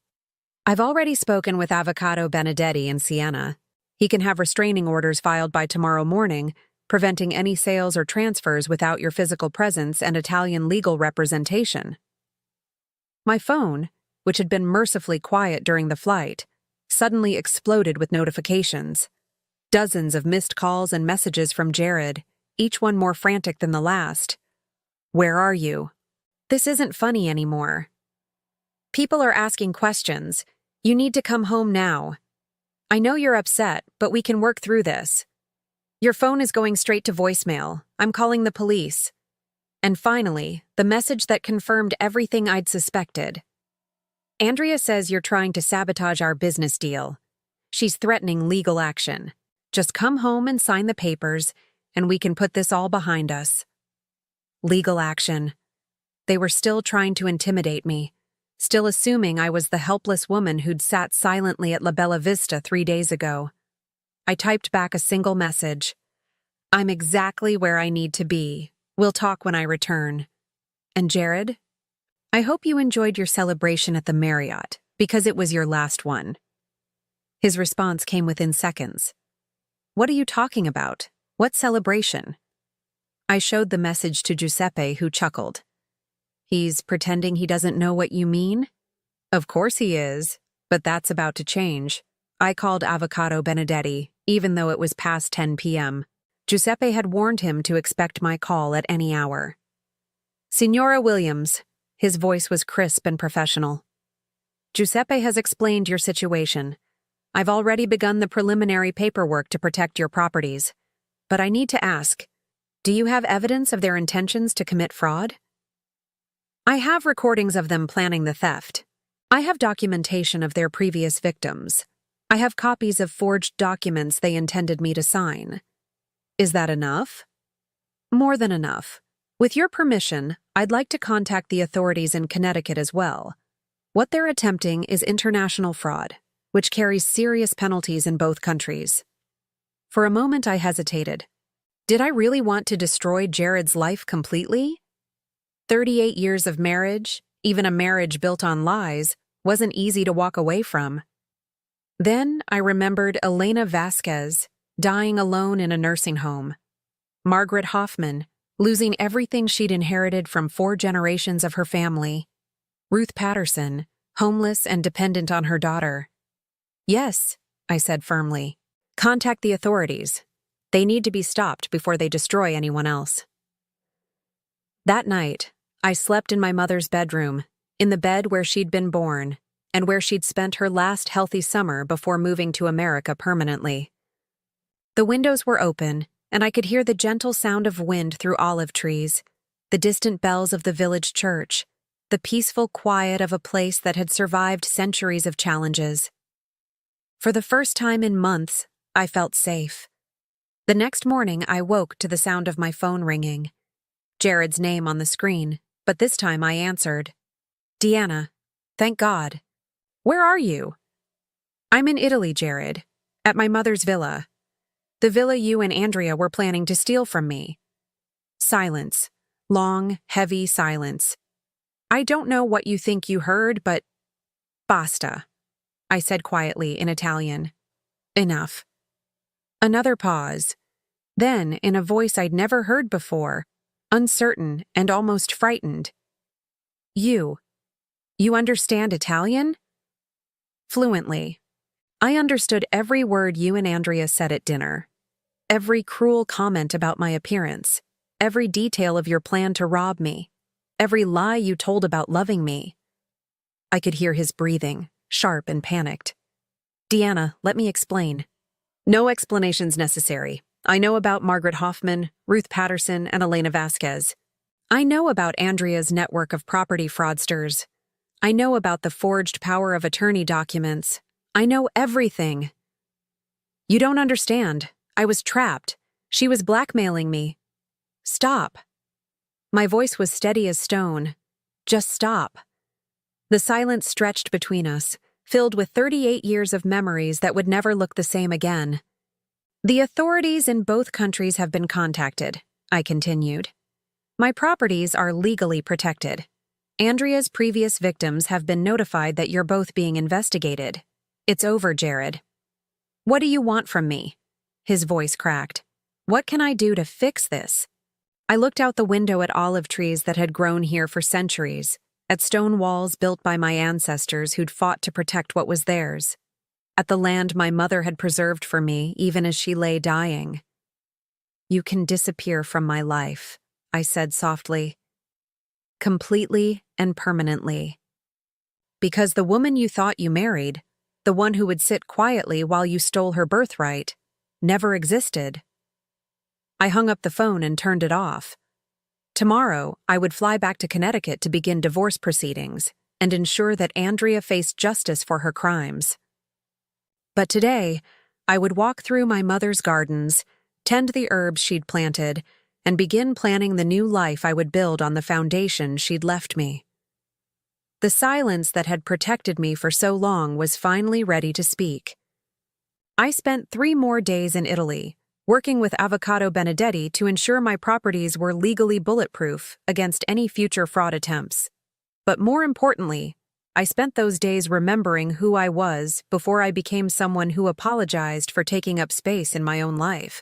I've already spoken with Avvocato Benedetti in Siena. He can have restraining orders filed by tomorrow morning, preventing any sales or transfers without your physical presence and Italian legal representation. My phone, which had been mercifully quiet during the flight, suddenly exploded with notifications. Dozens of missed calls and messages from Jared, each one more frantic than the last. Where are you? This isn't funny anymore. People are asking questions. You need to come home now. I know you're upset, but we can work through this. Your phone is going straight to voicemail. I'm calling the police. And finally, the message that confirmed everything I'd suspected. Andrea says you're trying to sabotage our business deal. She's threatening legal action. Just come home and sign the papers, and we can put this all behind us. Legal action. They were still trying to intimidate me, still assuming I was the helpless woman who'd sat silently at La Bella Vista 3 days ago. I typed back a single message. I'm exactly where I need to be. We'll talk when I return. And Jared? I hope you enjoyed your celebration at the Marriott, because it was your last one. His response came within seconds. What are you talking about? What celebration? I showed the message to Giuseppe, who chuckled. He's pretending he doesn't know what you mean? Of course he is, but that's about to change. I called Avocado Benedetti, even though it was past 10 p.m. Giuseppe had warned him to expect my call at any hour. Signora Williams, his voice was crisp and professional. Giuseppe has explained your situation. I've already begun the preliminary paperwork to protect your properties. But I need to ask, do you have evidence of their intentions to commit fraud? I have recordings of them planning the theft. I have documentation of their previous victims. I have copies of forged documents they intended me to sign. Is that enough? More than enough. With your permission, I'd like to contact the authorities in Connecticut as well. What they're attempting is international fraud, which carries serious penalties in both countries. For a moment I hesitated. Did I really want to destroy Jared's life completely? 38 years of marriage, even a marriage built on lies, wasn't easy to walk away from. Then I remembered Elena Vasquez, dying alone in a nursing home. Margaret Hoffman, losing everything she'd inherited from 4 generations of her family. Ruth Patterson, homeless and dependent on her daughter. Yes, I said firmly. Contact the authorities. They need to be stopped before they destroy anyone else. That night, I slept in my mother's bedroom, in the bed where she'd been born, and where she'd spent her last healthy summer before moving to America permanently. The windows were open, and I could hear the gentle sound of wind through olive trees, the distant bells of the village church, the peaceful quiet of a place that had survived centuries of challenges. For the first time in months, I felt safe. The next morning, I woke to the sound of my phone ringing. Jared's name on the screen, but this time I answered. Deanna, thank God. Where are you? I'm in Italy, Jared, at my mother's villa. The villa you and Andrea were planning to steal from me. Silence. Long, heavy silence. I don't know what you think you heard, but basta, I said quietly in Italian. Enough. Another pause. Then, in a voice I'd never heard before, uncertain and almost frightened. You understand Italian? Fluently. I understood every word you and Andrea said at dinner. Every cruel comment about my appearance. Every detail of your plan to rob me. Every lie you told about loving me. I could hear his breathing, sharp and panicked. Deanna, let me explain. No explanations necessary. I know about Margaret Hoffman, Ruth Patterson, and Elena Vasquez. I know about Andrea's network of property fraudsters. I know about the forged power of attorney documents. I know everything. You don't understand. I was trapped. She was blackmailing me. Stop. My voice was steady as stone. Just stop. The silence stretched between us, filled with 38 years of memories that would never look the same again. The authorities in both countries have been contacted, I continued. My properties are legally protected. Andrea's previous victims have been notified that you're both being investigated. It's over, Jared. What do you want from me? His voice cracked. What can I do to fix this? I looked out the window at olive trees that had grown here for centuries, at stone walls built by my ancestors who'd fought to protect what was theirs, at the land my mother had preserved for me even as she lay dying. You can disappear from my life, I said softly. Completely and permanently. Because the woman you thought you married, the one who would sit quietly while you stole her birthright, never existed. I hung up the phone and turned it off. Tomorrow, I would fly back to Connecticut to begin divorce proceedings and ensure that Andrea faced justice for her crimes. But today, I would walk through my mother's gardens, tend the herbs she'd planted, and begin planning the new life I would build on the foundation she'd left me. The silence that had protected me for so long was finally ready to speak. I spent 3 more days in Italy, working with Avocado Benedetti to ensure my properties were legally bulletproof against any future fraud attempts. But more importantly, I spent those days remembering who I was before I became someone who apologized for taking up space in my own life.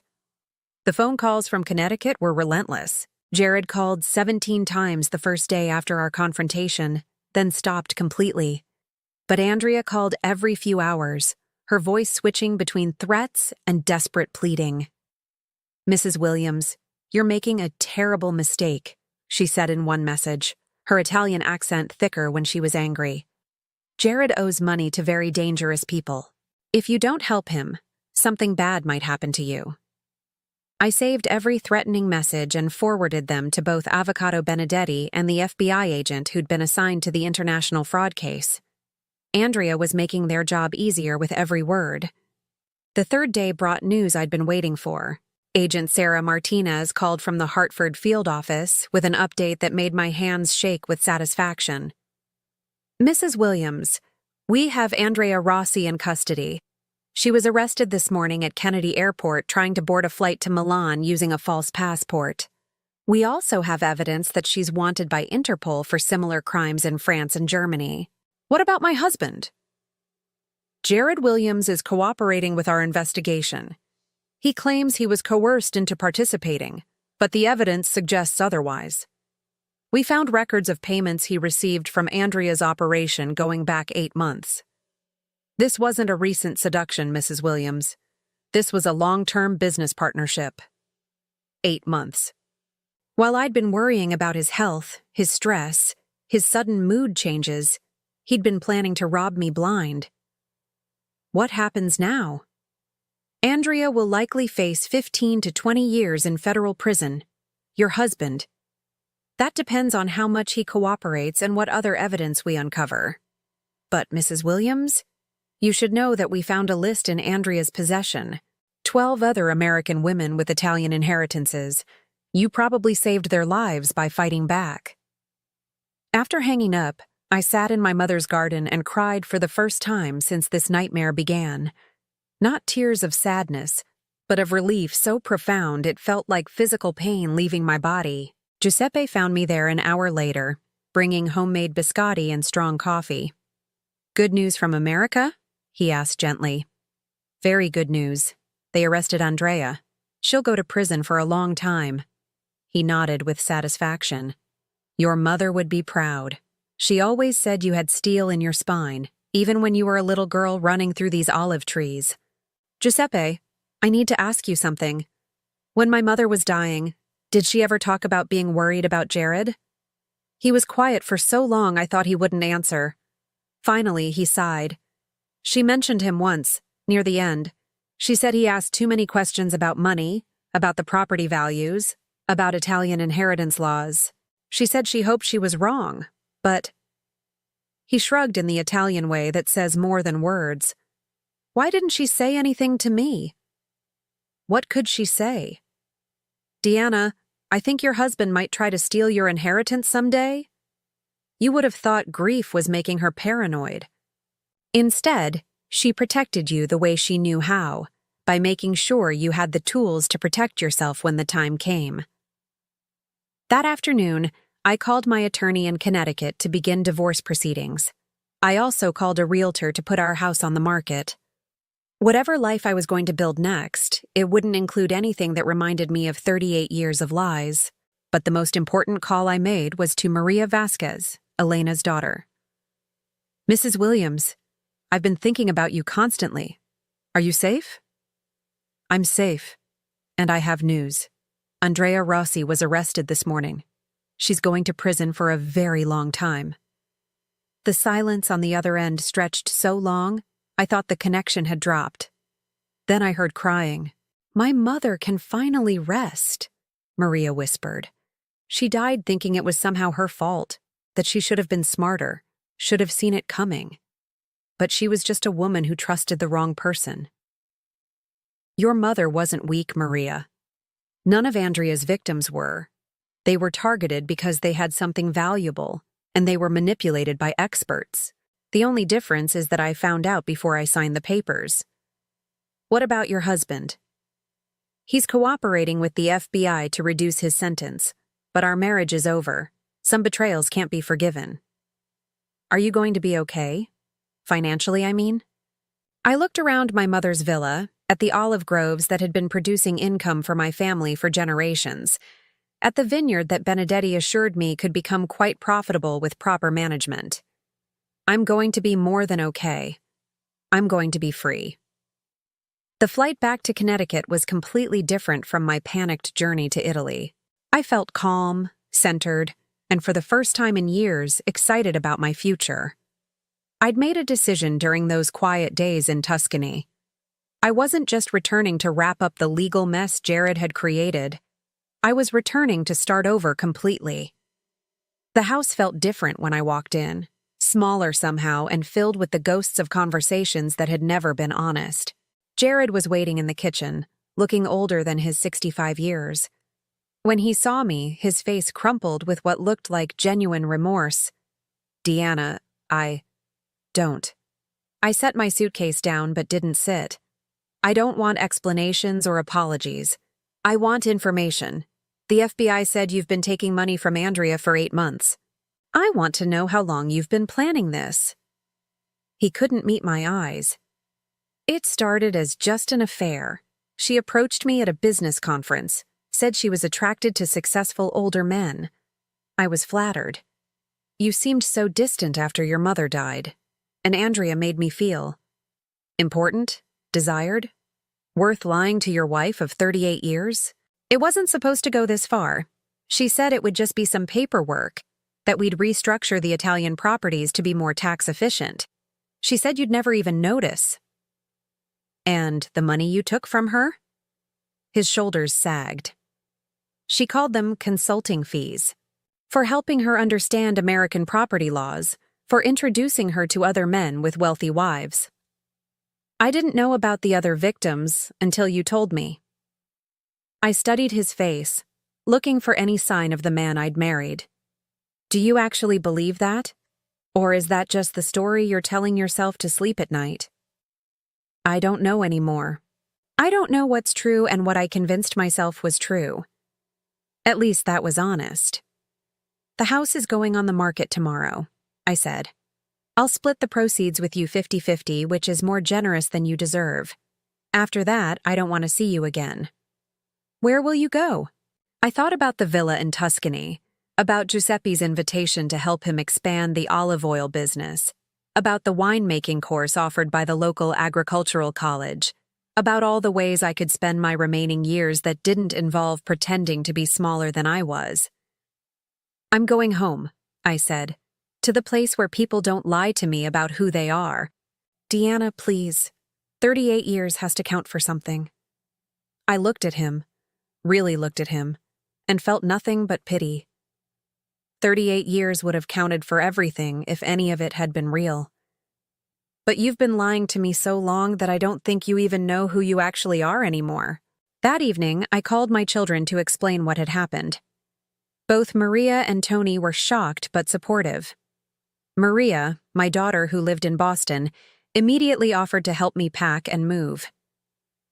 The phone calls from Connecticut were relentless. Jared called 17 times the first day after our confrontation, then stopped completely. But Andrea called every few hours, her voice switching between threats and desperate pleading. "Mrs. Williams, you're making a terrible mistake," she said in one message, her Italian accent thicker when she was angry. "Jared owes money to very dangerous people. If you don't help him, something bad might happen to you." I saved every threatening message and forwarded them to both Avocado Benedetti and the FBI agent who'd been assigned to the international fraud case. Andrea was making their job easier with every word. The third day brought news I'd been waiting for. Agent Sarah Martinez called from the Hartford field office with an update that made my hands shake with satisfaction. "Mrs. Williams, we have Andrea Rossi in custody. She was arrested this morning at Kennedy Airport trying to board a flight to Milan using a false passport. We also have evidence that she's wanted by Interpol for similar crimes in France and Germany. What about my husband?" "Jared Williams is cooperating with our investigation. He claims he was coerced into participating, but the evidence suggests otherwise. We found records of payments he received from Andrea's operation going back 8 months. This wasn't a recent seduction, Mrs. Williams. This was a long-term business partnership. 8 months. While I'd been worrying about his health, his stress, his sudden mood changes, he'd been planning to rob me blind. What happens now? Andrea will likely face 15 to 20 years in federal prison. Your husband. That depends on how much he cooperates and what other evidence we uncover. But, Mrs. Williams, you should know that we found a list in Andrea's possession. 12 other American women with Italian inheritances. You probably saved their lives by fighting back." After hanging up, I sat in my mother's garden and cried for the first time since this nightmare began. Not tears of sadness, but of relief so profound it felt like physical pain leaving my body. Giuseppe found me there an hour later, bringing homemade biscotti and strong coffee. "Good news from America?" he asked gently. "Very good news. They arrested Andrea. She'll go to prison for a long time." He nodded with satisfaction. "Your mother would be proud. She always said you had steel in your spine, even when you were a little girl running through these olive trees." "Giuseppe, I need to ask you something. When my mother was dying, did she ever talk about being worried about Jared?" He was quiet for so long I thought he wouldn't answer. Finally, he sighed. "She mentioned him once, near the end. She said he asked too many questions about money, about the property values, about Italian inheritance laws. She said she hoped she was wrong, but—" He shrugged in the Italian way that says more than words. "Why didn't she say anything to me?" What could she say? "Deanna, I think your husband might try to steal your inheritance someday." You would have thought grief was making her paranoid. Instead, she protected you the way she knew how, by making sure you had the tools to protect yourself when the time came. That afternoon, I called my attorney in Connecticut to begin divorce proceedings. I also called a realtor to put our house on the market. Whatever life I was going to build next, it wouldn't include anything that reminded me of 38 years of lies. But the most important call I made was to Maria Vasquez, Elena's daughter. "Mrs. Williams, I've been thinking about you constantly. Are you safe?" "I'm safe, and I have news." Andrea Rossi was arrested this morning. She's going to prison for a very long time. The silence on the other end stretched so long, I thought the connection had dropped. Then I heard crying. "My mother can finally rest," Maria whispered. She died thinking it was somehow her fault, that she should have been smarter, should have seen it coming. But she was just a woman who trusted the wrong person. Your mother wasn't weak, Maria. None of Andrea's victims were. They were targeted because they had something valuable, and they were manipulated by experts. The only difference is that I found out before I signed the papers. What about your husband? He's cooperating with the FBI to reduce his sentence, but our marriage is over. Some betrayals can't be forgiven. Are you going to be okay? Financially, I mean? I looked around my mother's villa, at the olive groves that had been producing income for my family for generations, at the vineyard that Benedetti assured me could become quite profitable with proper management. I'm going to be more than okay. I'm going to be free. The flight back to Connecticut was completely different from my panicked journey to Italy. I felt calm, centered, and for the first time in years, excited about my future. I'd made a decision during those quiet days in Tuscany. I wasn't just returning to wrap up the legal mess Jared had created. I was returning to start over completely. The house felt different when I walked in, smaller somehow and filled with the ghosts of conversations that had never been honest. Jared was waiting in the kitchen, looking older than his 65 years. When he saw me, his face crumpled with what looked like genuine remorse. "Deanna, don't." I set my suitcase down but didn't sit. "I don't want explanations or apologies. I want information. The FBI said you've been taking money from Andrea for 8 months. I want to know how long you've been planning this." He couldn't meet my eyes. "It started as just an affair. She approached me at a business conference, said she was attracted to successful older men. I was flattered. You seemed so distant after your mother died, and Andrea made me feel important, desired, worth lying to your wife of 38 years. It wasn't supposed to go this far. She said it would just be some paperwork, that we'd restructure the Italian properties to be more tax efficient. She said you'd never even notice." "And the money you took from her?" His shoulders sagged. "She called them consulting fees. For helping her understand American property laws, for introducing her to other men with wealthy wives. I didn't know about the other victims until you told me." I studied his face, looking for any sign of the man I'd married. "Do you actually believe that? Or is that just the story you're telling yourself to sleep at night?" "I don't know anymore. I don't know what's true and what I convinced myself was true. At least that was honest." "The house is going on the market tomorrow," I said. "I'll split the proceeds with you 50-50, which is more generous than you deserve. After that, I don't want to see you again." "Where will you go?" I thought about the villa in Tuscany, about Giuseppe's invitation to help him expand the olive oil business, about the winemaking course offered by the local agricultural college, about all the ways I could spend my remaining years that didn't involve pretending to be smaller than I was. "I'm going home," I said, "to the place where people don't lie to me about who they are. Deanna, please. 38 years has to count for something." I looked at him, really looked at him, and felt nothing but pity. 38 years would have counted for everything if any of it had been real. "But you've been lying to me so long that I don't think you even know who you actually are anymore." That evening, I called my children to explain what had happened. Both Maria and Tony were shocked but supportive. Maria, my daughter who lived in Boston, immediately offered to help me pack and move.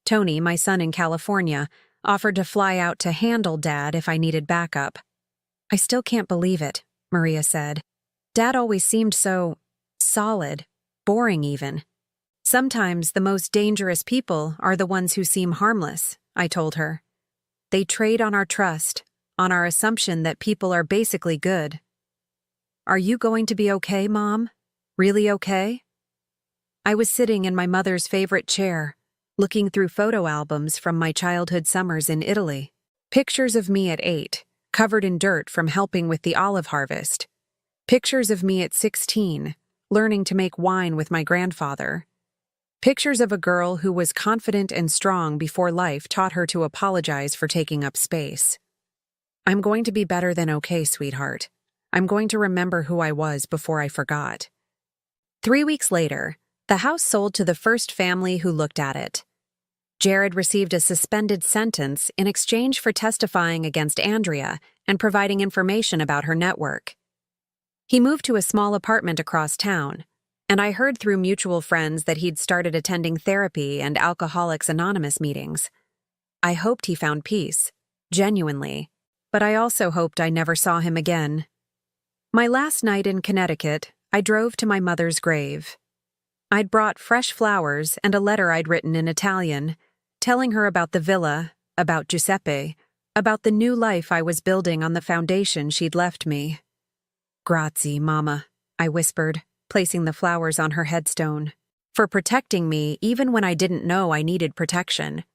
Tony, my son in California, offered to fly out to handle Dad if I needed backup. "I still can't believe it," Maria said. "Dad always seemed so solid, boring even." "Sometimes the most dangerous people are the ones who seem harmless," I told her. "They trade on our trust, on our assumption that people are basically good." "Are you going to be okay, Mom? Really okay?" I was sitting in my mother's favorite chair, looking through photo albums from my childhood summers in Italy. Pictures of me at 8, covered in dirt from helping with the olive harvest. Pictures of me at 16, learning to make wine with my grandfather. Pictures of a girl who was confident and strong before life taught her to apologize for taking up space. I'm going to be better than okay, sweetheart. I'm going to remember who I was before I forgot. 3 weeks later, the house sold to the first family who looked at it. Jared received a suspended sentence in exchange for testifying against Andrea and providing information about her network. He moved to a small apartment across town, and I heard through mutual friends that he'd started attending therapy and Alcoholics Anonymous meetings. I hoped he found peace, genuinely, but I also hoped I never saw him again. My last night in Connecticut, I drove to my mother's grave. I'd brought fresh flowers and a letter I'd written in Italian, telling her about the villa, about Giuseppe, about the new life I was building on the foundation she'd left me. "Grazie, Mama," I whispered, placing the flowers on her headstone. "For protecting me even when I didn't know I needed protection.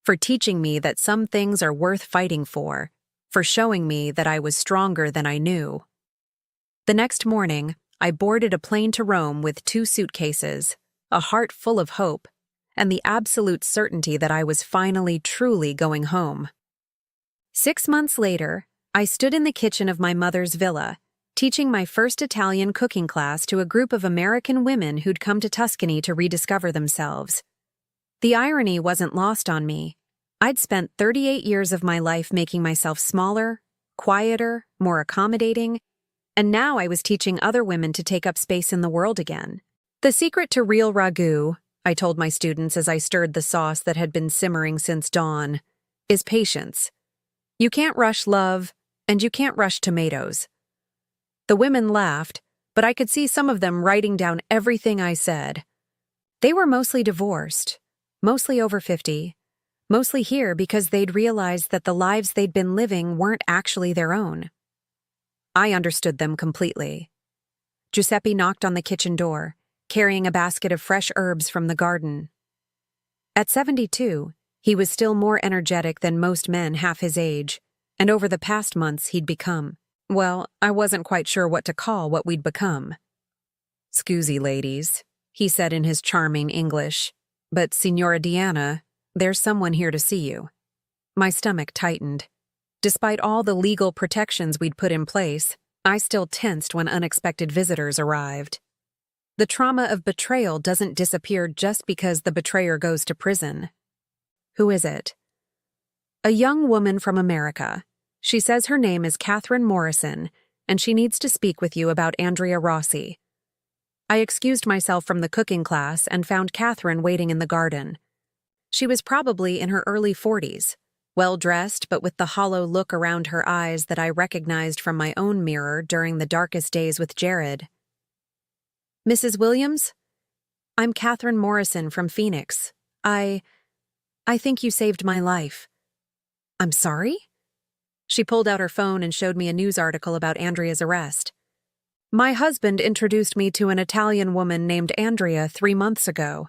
For teaching me that some things are worth fighting for. For showing me that I was stronger than I knew." The next morning, I boarded a plane to Rome with 2 suitcases, a heart full of hope, and the absolute certainty that I was finally truly going home. 6 months later, I stood in the kitchen of my mother's villa, teaching my first Italian cooking class to a group of American women who'd come to Tuscany to rediscover themselves. The irony wasn't lost on me. I'd spent 38 years of my life making myself smaller, quieter, more accommodating, and now I was teaching other women to take up space in the world again. The secret to real ragu, I told my students as I stirred the sauce that had been simmering since dawn, is patience. You can't rush love, and you can't rush tomatoes. The women laughed, but I could see some of them writing down everything I said. They were mostly divorced, mostly over 50, mostly here because they'd realized that the lives they'd been living weren't actually their own. I understood them completely. Giuseppe knocked on the kitchen door, carrying a basket of fresh herbs from the garden. At 72, he was still more energetic than most men half his age, and over the past months he'd become, well, I wasn't quite sure what to call what we'd become. "Scusi, ladies," he said in his charming English, "but Signora Diana, there's someone here to see you." My stomach tightened. Despite all the legal protections we'd put in place, I still tensed when unexpected visitors arrived. The trauma of betrayal doesn't disappear just because the betrayer goes to prison. "Who is it?" "A young woman from America. She says her name is Catherine Morrison, and she needs to speak with you about Andrea Rossi." I excused myself from the cooking class and found Catherine waiting in the garden. She was probably in her early 40s. Well-dressed, but with the hollow look around her eyes that I recognized from my own mirror during the darkest days with Jared. "Mrs. Williams? I'm Catherine Morrison from Phoenix. I think you saved my life." "I'm sorry?" She pulled out her phone and showed me a news article about Andrea's arrest. "My husband introduced me to an Italian woman named Andrea 3 months ago.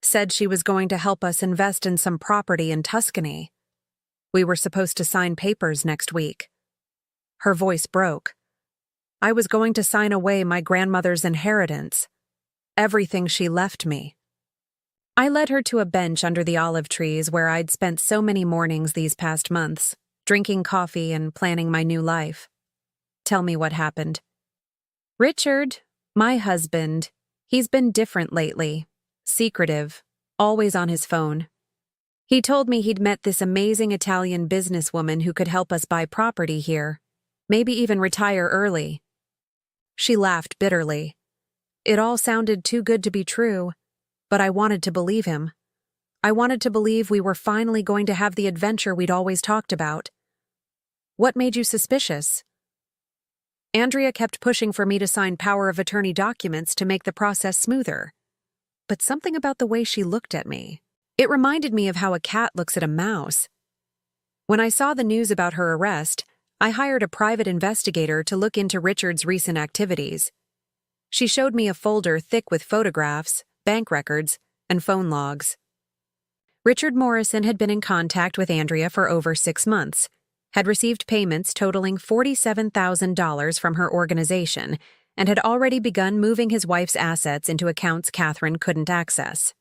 Said she was going to help us invest in some property in Tuscany. We were supposed to sign papers next week." Her voice broke. "I was going to sign away my grandmother's inheritance. Everything she left me." I led her to a bench under the olive trees where I'd spent so many mornings these past months, drinking coffee and planning my new life. "Tell me what happened." "Richard, my husband, he's been different lately. Secretive, always on his phone. He told me he'd met this amazing Italian businesswoman who could help us buy property here, maybe even retire early." She laughed bitterly. It all sounded too good to be true, but I wanted to believe him. I wanted to believe we were finally going to have the adventure we'd always talked about. "What made you suspicious?" "Andrea kept pushing for me to sign power of attorney documents to make the process smoother. But something about the way she looked at me. It reminded me of how a cat looks at a mouse. When I saw the news about her arrest, I hired a private investigator to look into Richard's recent activities. She showed me a folder thick with photographs, bank records, and phone logs. Richard Morrison had been in contact with Andrea for over 6 months, had received payments totaling $47,000 from her organization, and had already begun moving his wife's assets into accounts Catherine couldn't access.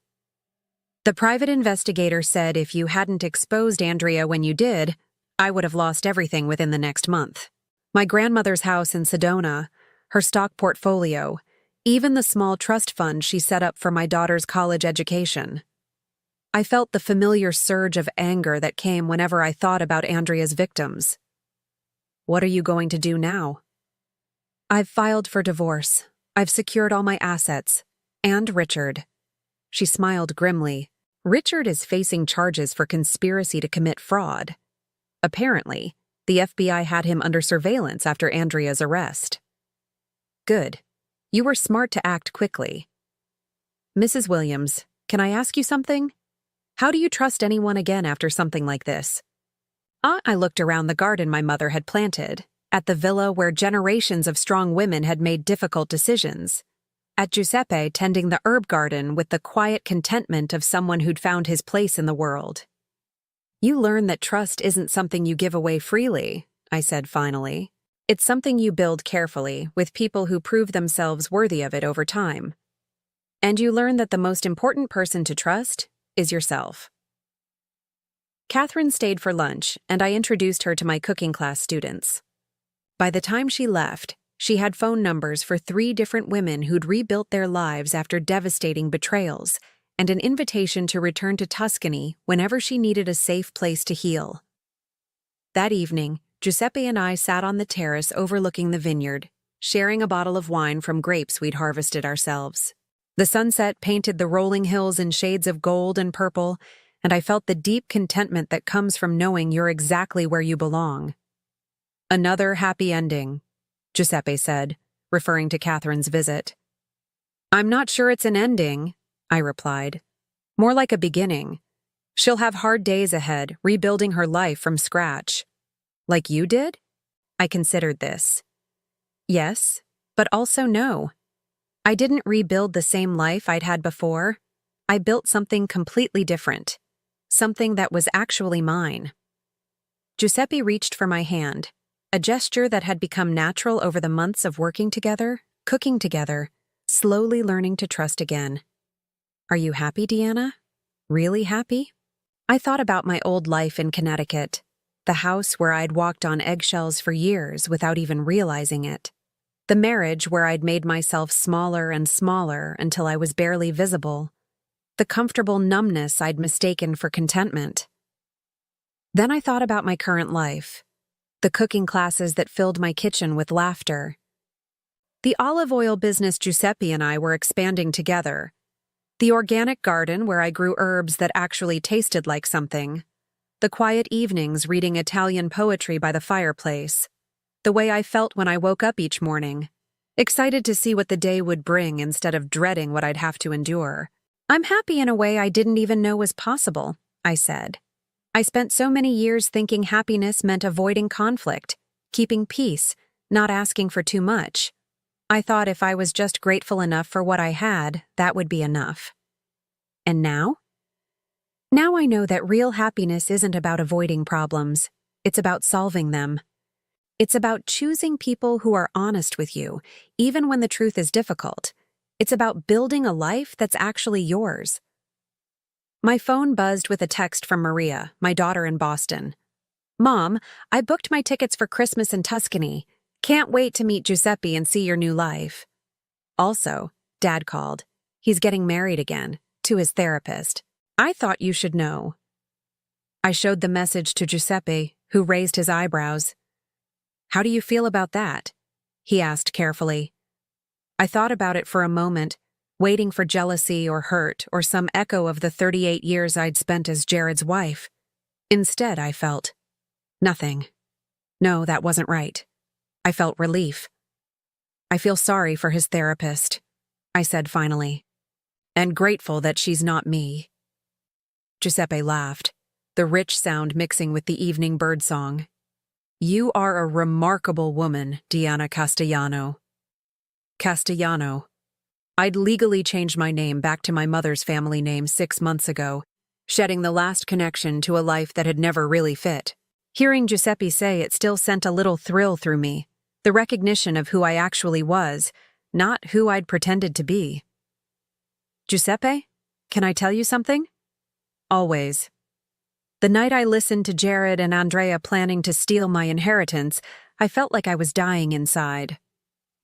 The private investigator said if you hadn't exposed Andrea when you did, I would have lost everything within the next month. My grandmother's house in Sedona, her stock portfolio, even the small trust fund she set up for my daughter's college education. I felt the familiar surge of anger that came whenever I thought about Andrea's victims. What are you going to do now? I've filed for divorce. I've secured all my assets. And Richard. She smiled grimly. Richard is facing charges for conspiracy to commit fraud. Apparently, the FBI had him under surveillance after Andrea's arrest. Good. You were smart to act quickly. Mrs. Williams, can I ask you something? How do you trust anyone again after something like this? I looked around the garden my mother had planted, at the villa where generations of strong women had made difficult decisions, at Giuseppe tending the herb garden with the quiet contentment of someone who'd found his place in the world. You learn that trust isn't something you give away freely, I said finally. It's something you build carefully with people who prove themselves worthy of it over time. And you learn that the most important person to trust is yourself. Catherine stayed for lunch, and I introduced her to my cooking class students. By the time she left, she had phone numbers for 3 different women who'd rebuilt their lives after devastating betrayals, and an invitation to return to Tuscany whenever she needed a safe place to heal. That evening, Giuseppe and I sat on the terrace overlooking the vineyard, sharing a bottle of wine from grapes we'd harvested ourselves. The sunset painted the rolling hills in shades of gold and purple, and I felt the deep contentment that comes from knowing you're exactly where you belong. Another happy ending, Giuseppe said, referring to Catherine's visit. I'm not sure it's an ending, I replied. More like a beginning. She'll have hard days ahead, rebuilding her life from scratch. Like you did? I considered this. Yes, but also no. I didn't rebuild the same life I'd had before. I built something completely different. Something that was actually mine. Giuseppe reached for my hand, a gesture that had become natural over the months of working together, cooking together, slowly learning to trust again. Are you happy, Deanna? Really happy? I thought about my old life in Connecticut, the house where I'd walked on eggshells for years without even realizing it. The marriage where I'd made myself smaller and smaller until I was barely visible. The comfortable numbness I'd mistaken for contentment. Then I thought about my current life. The cooking classes that filled my kitchen with laughter. The olive oil business Giuseppe and I were expanding together. The organic garden where I grew herbs that actually tasted like something. The quiet evenings reading Italian poetry by the fireplace. The way I felt when I woke up each morning, excited to see what the day would bring instead of dreading what I'd have to endure. I'm happy in a way I didn't even know was possible, I said. I spent so many years thinking happiness meant avoiding conflict, keeping peace, not asking for too much. I thought if I was just grateful enough for what I had, that would be enough. And now? Now I know that real happiness isn't about avoiding problems. It's about solving them. It's about choosing people who are honest with you, even when the truth is difficult. It's about building a life that's actually yours. My phone buzzed with a text from Maria, my daughter in Boston. Mom, I booked my tickets for Christmas in Tuscany. Can't wait to meet Giuseppe and see your new life. Also, Dad called. He's getting married again, to his therapist. I thought you should know. I showed the message to Giuseppe, who raised his eyebrows. How do you feel about that? He asked carefully. I thought about it for a moment, waiting for jealousy or hurt or some echo of the 38 years I'd spent as Jared's wife. Instead, I felt nothing. No, that wasn't right. I felt relief. I feel sorry for his therapist, I said finally, and grateful that she's not me. Giuseppe laughed, the rich sound mixing with the evening birdsong. You are a remarkable woman, Deanna Castellano. Castellano. I'd legally changed my name back to my mother's family name 6 months ago, shedding the last connection to a life that had never really fit. Hearing Giuseppe say it still sent a little thrill through me, the recognition of who I actually was, not who I'd pretended to be. Giuseppe, can I tell you something? Always. The night I listened to Jared and Andrea planning to steal my inheritance, I felt like I was dying inside.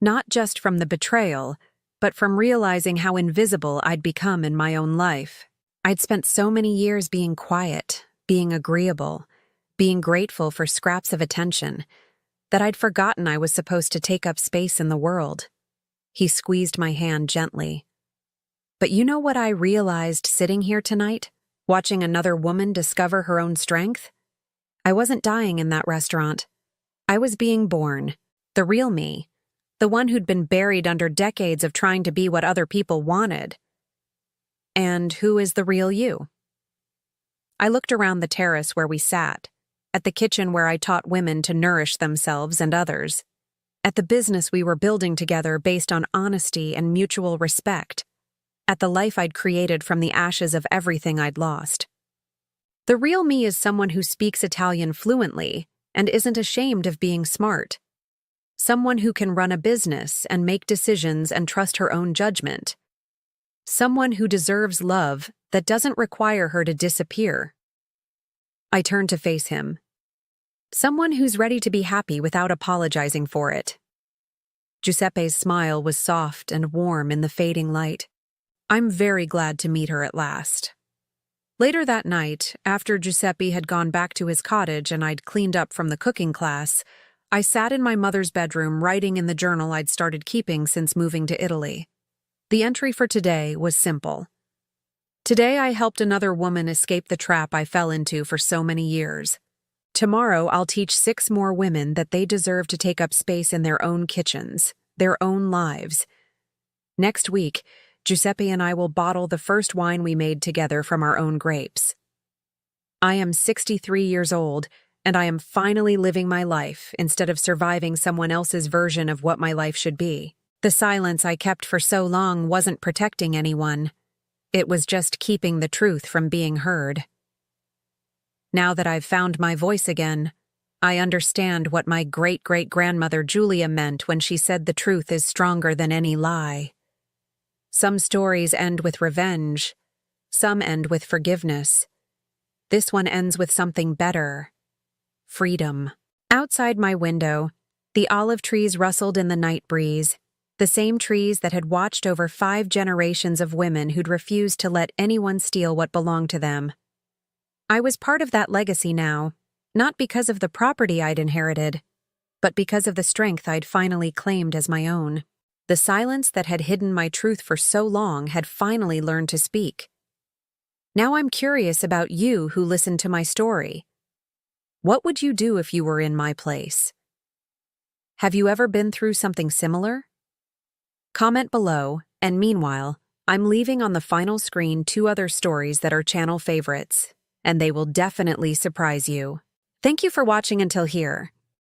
Not just from the betrayal, but from realizing how invisible I'd become in my own life. I'd spent so many years being quiet, being agreeable, being grateful for scraps of attention, that I'd forgotten I was supposed to take up space in the world. He squeezed my hand gently. But you know what I realized sitting here tonight, watching another woman discover her own strength? I wasn't dying in that restaurant. I was being born, the real me, the one who'd been buried under decades of trying to be what other people wanted. And who is the real you? I looked around the terrace where we sat, at the kitchen where I taught women to nourish themselves and others, at the business we were building together based on honesty and mutual respect, at the life I'd created from the ashes of everything I'd lost. The real me is someone who speaks Italian fluently and isn't ashamed of being smart. Someone who can run a business and make decisions and trust her own judgment. Someone who deserves love that doesn't require her to disappear. I turned to face him. Someone who's ready to be happy without apologizing for it. Giuseppe's smile was soft and warm in the fading light. I'm very glad to meet her at last. Later that night, after Giuseppe had gone back to his cottage and I'd cleaned up from the cooking class, I sat in my mother's bedroom writing in the journal I'd started keeping since moving to Italy. The entry for today was simple. Today I helped another woman escape the trap I fell into for so many years. Tomorrow I'll teach 6 more women that they deserve to take up space in their own kitchens, their own lives. Next week, Giuseppe and I will bottle the first wine we made together from our own grapes. I am 63 years old, and I am finally living my life instead of surviving someone else's version of what my life should be. The silence I kept for so long wasn't protecting anyone. It was just keeping the truth from being heard. Now that I've found my voice again, I understand what my great-great-grandmother Julia meant when she said the truth is stronger than any lie. Some stories end with revenge. Some end with forgiveness. This one ends with something better. Freedom. Outside my window, the olive trees rustled in the night breeze, the same trees that had watched over 5 generations of women who'd refused to let anyone steal what belonged to them. I was part of that legacy now, not because of the property I'd inherited, but because of the strength I'd finally claimed as my own. The silence that had hidden my truth for so long had finally learned to speak. Now I'm curious about you who listened to my story. What would you do if you were in my place? Have you ever been through something similar? Comment below, and meanwhile, I'm leaving on the final screen 2 other stories that are channel favorites, and they will definitely surprise you. Thank you for watching until here.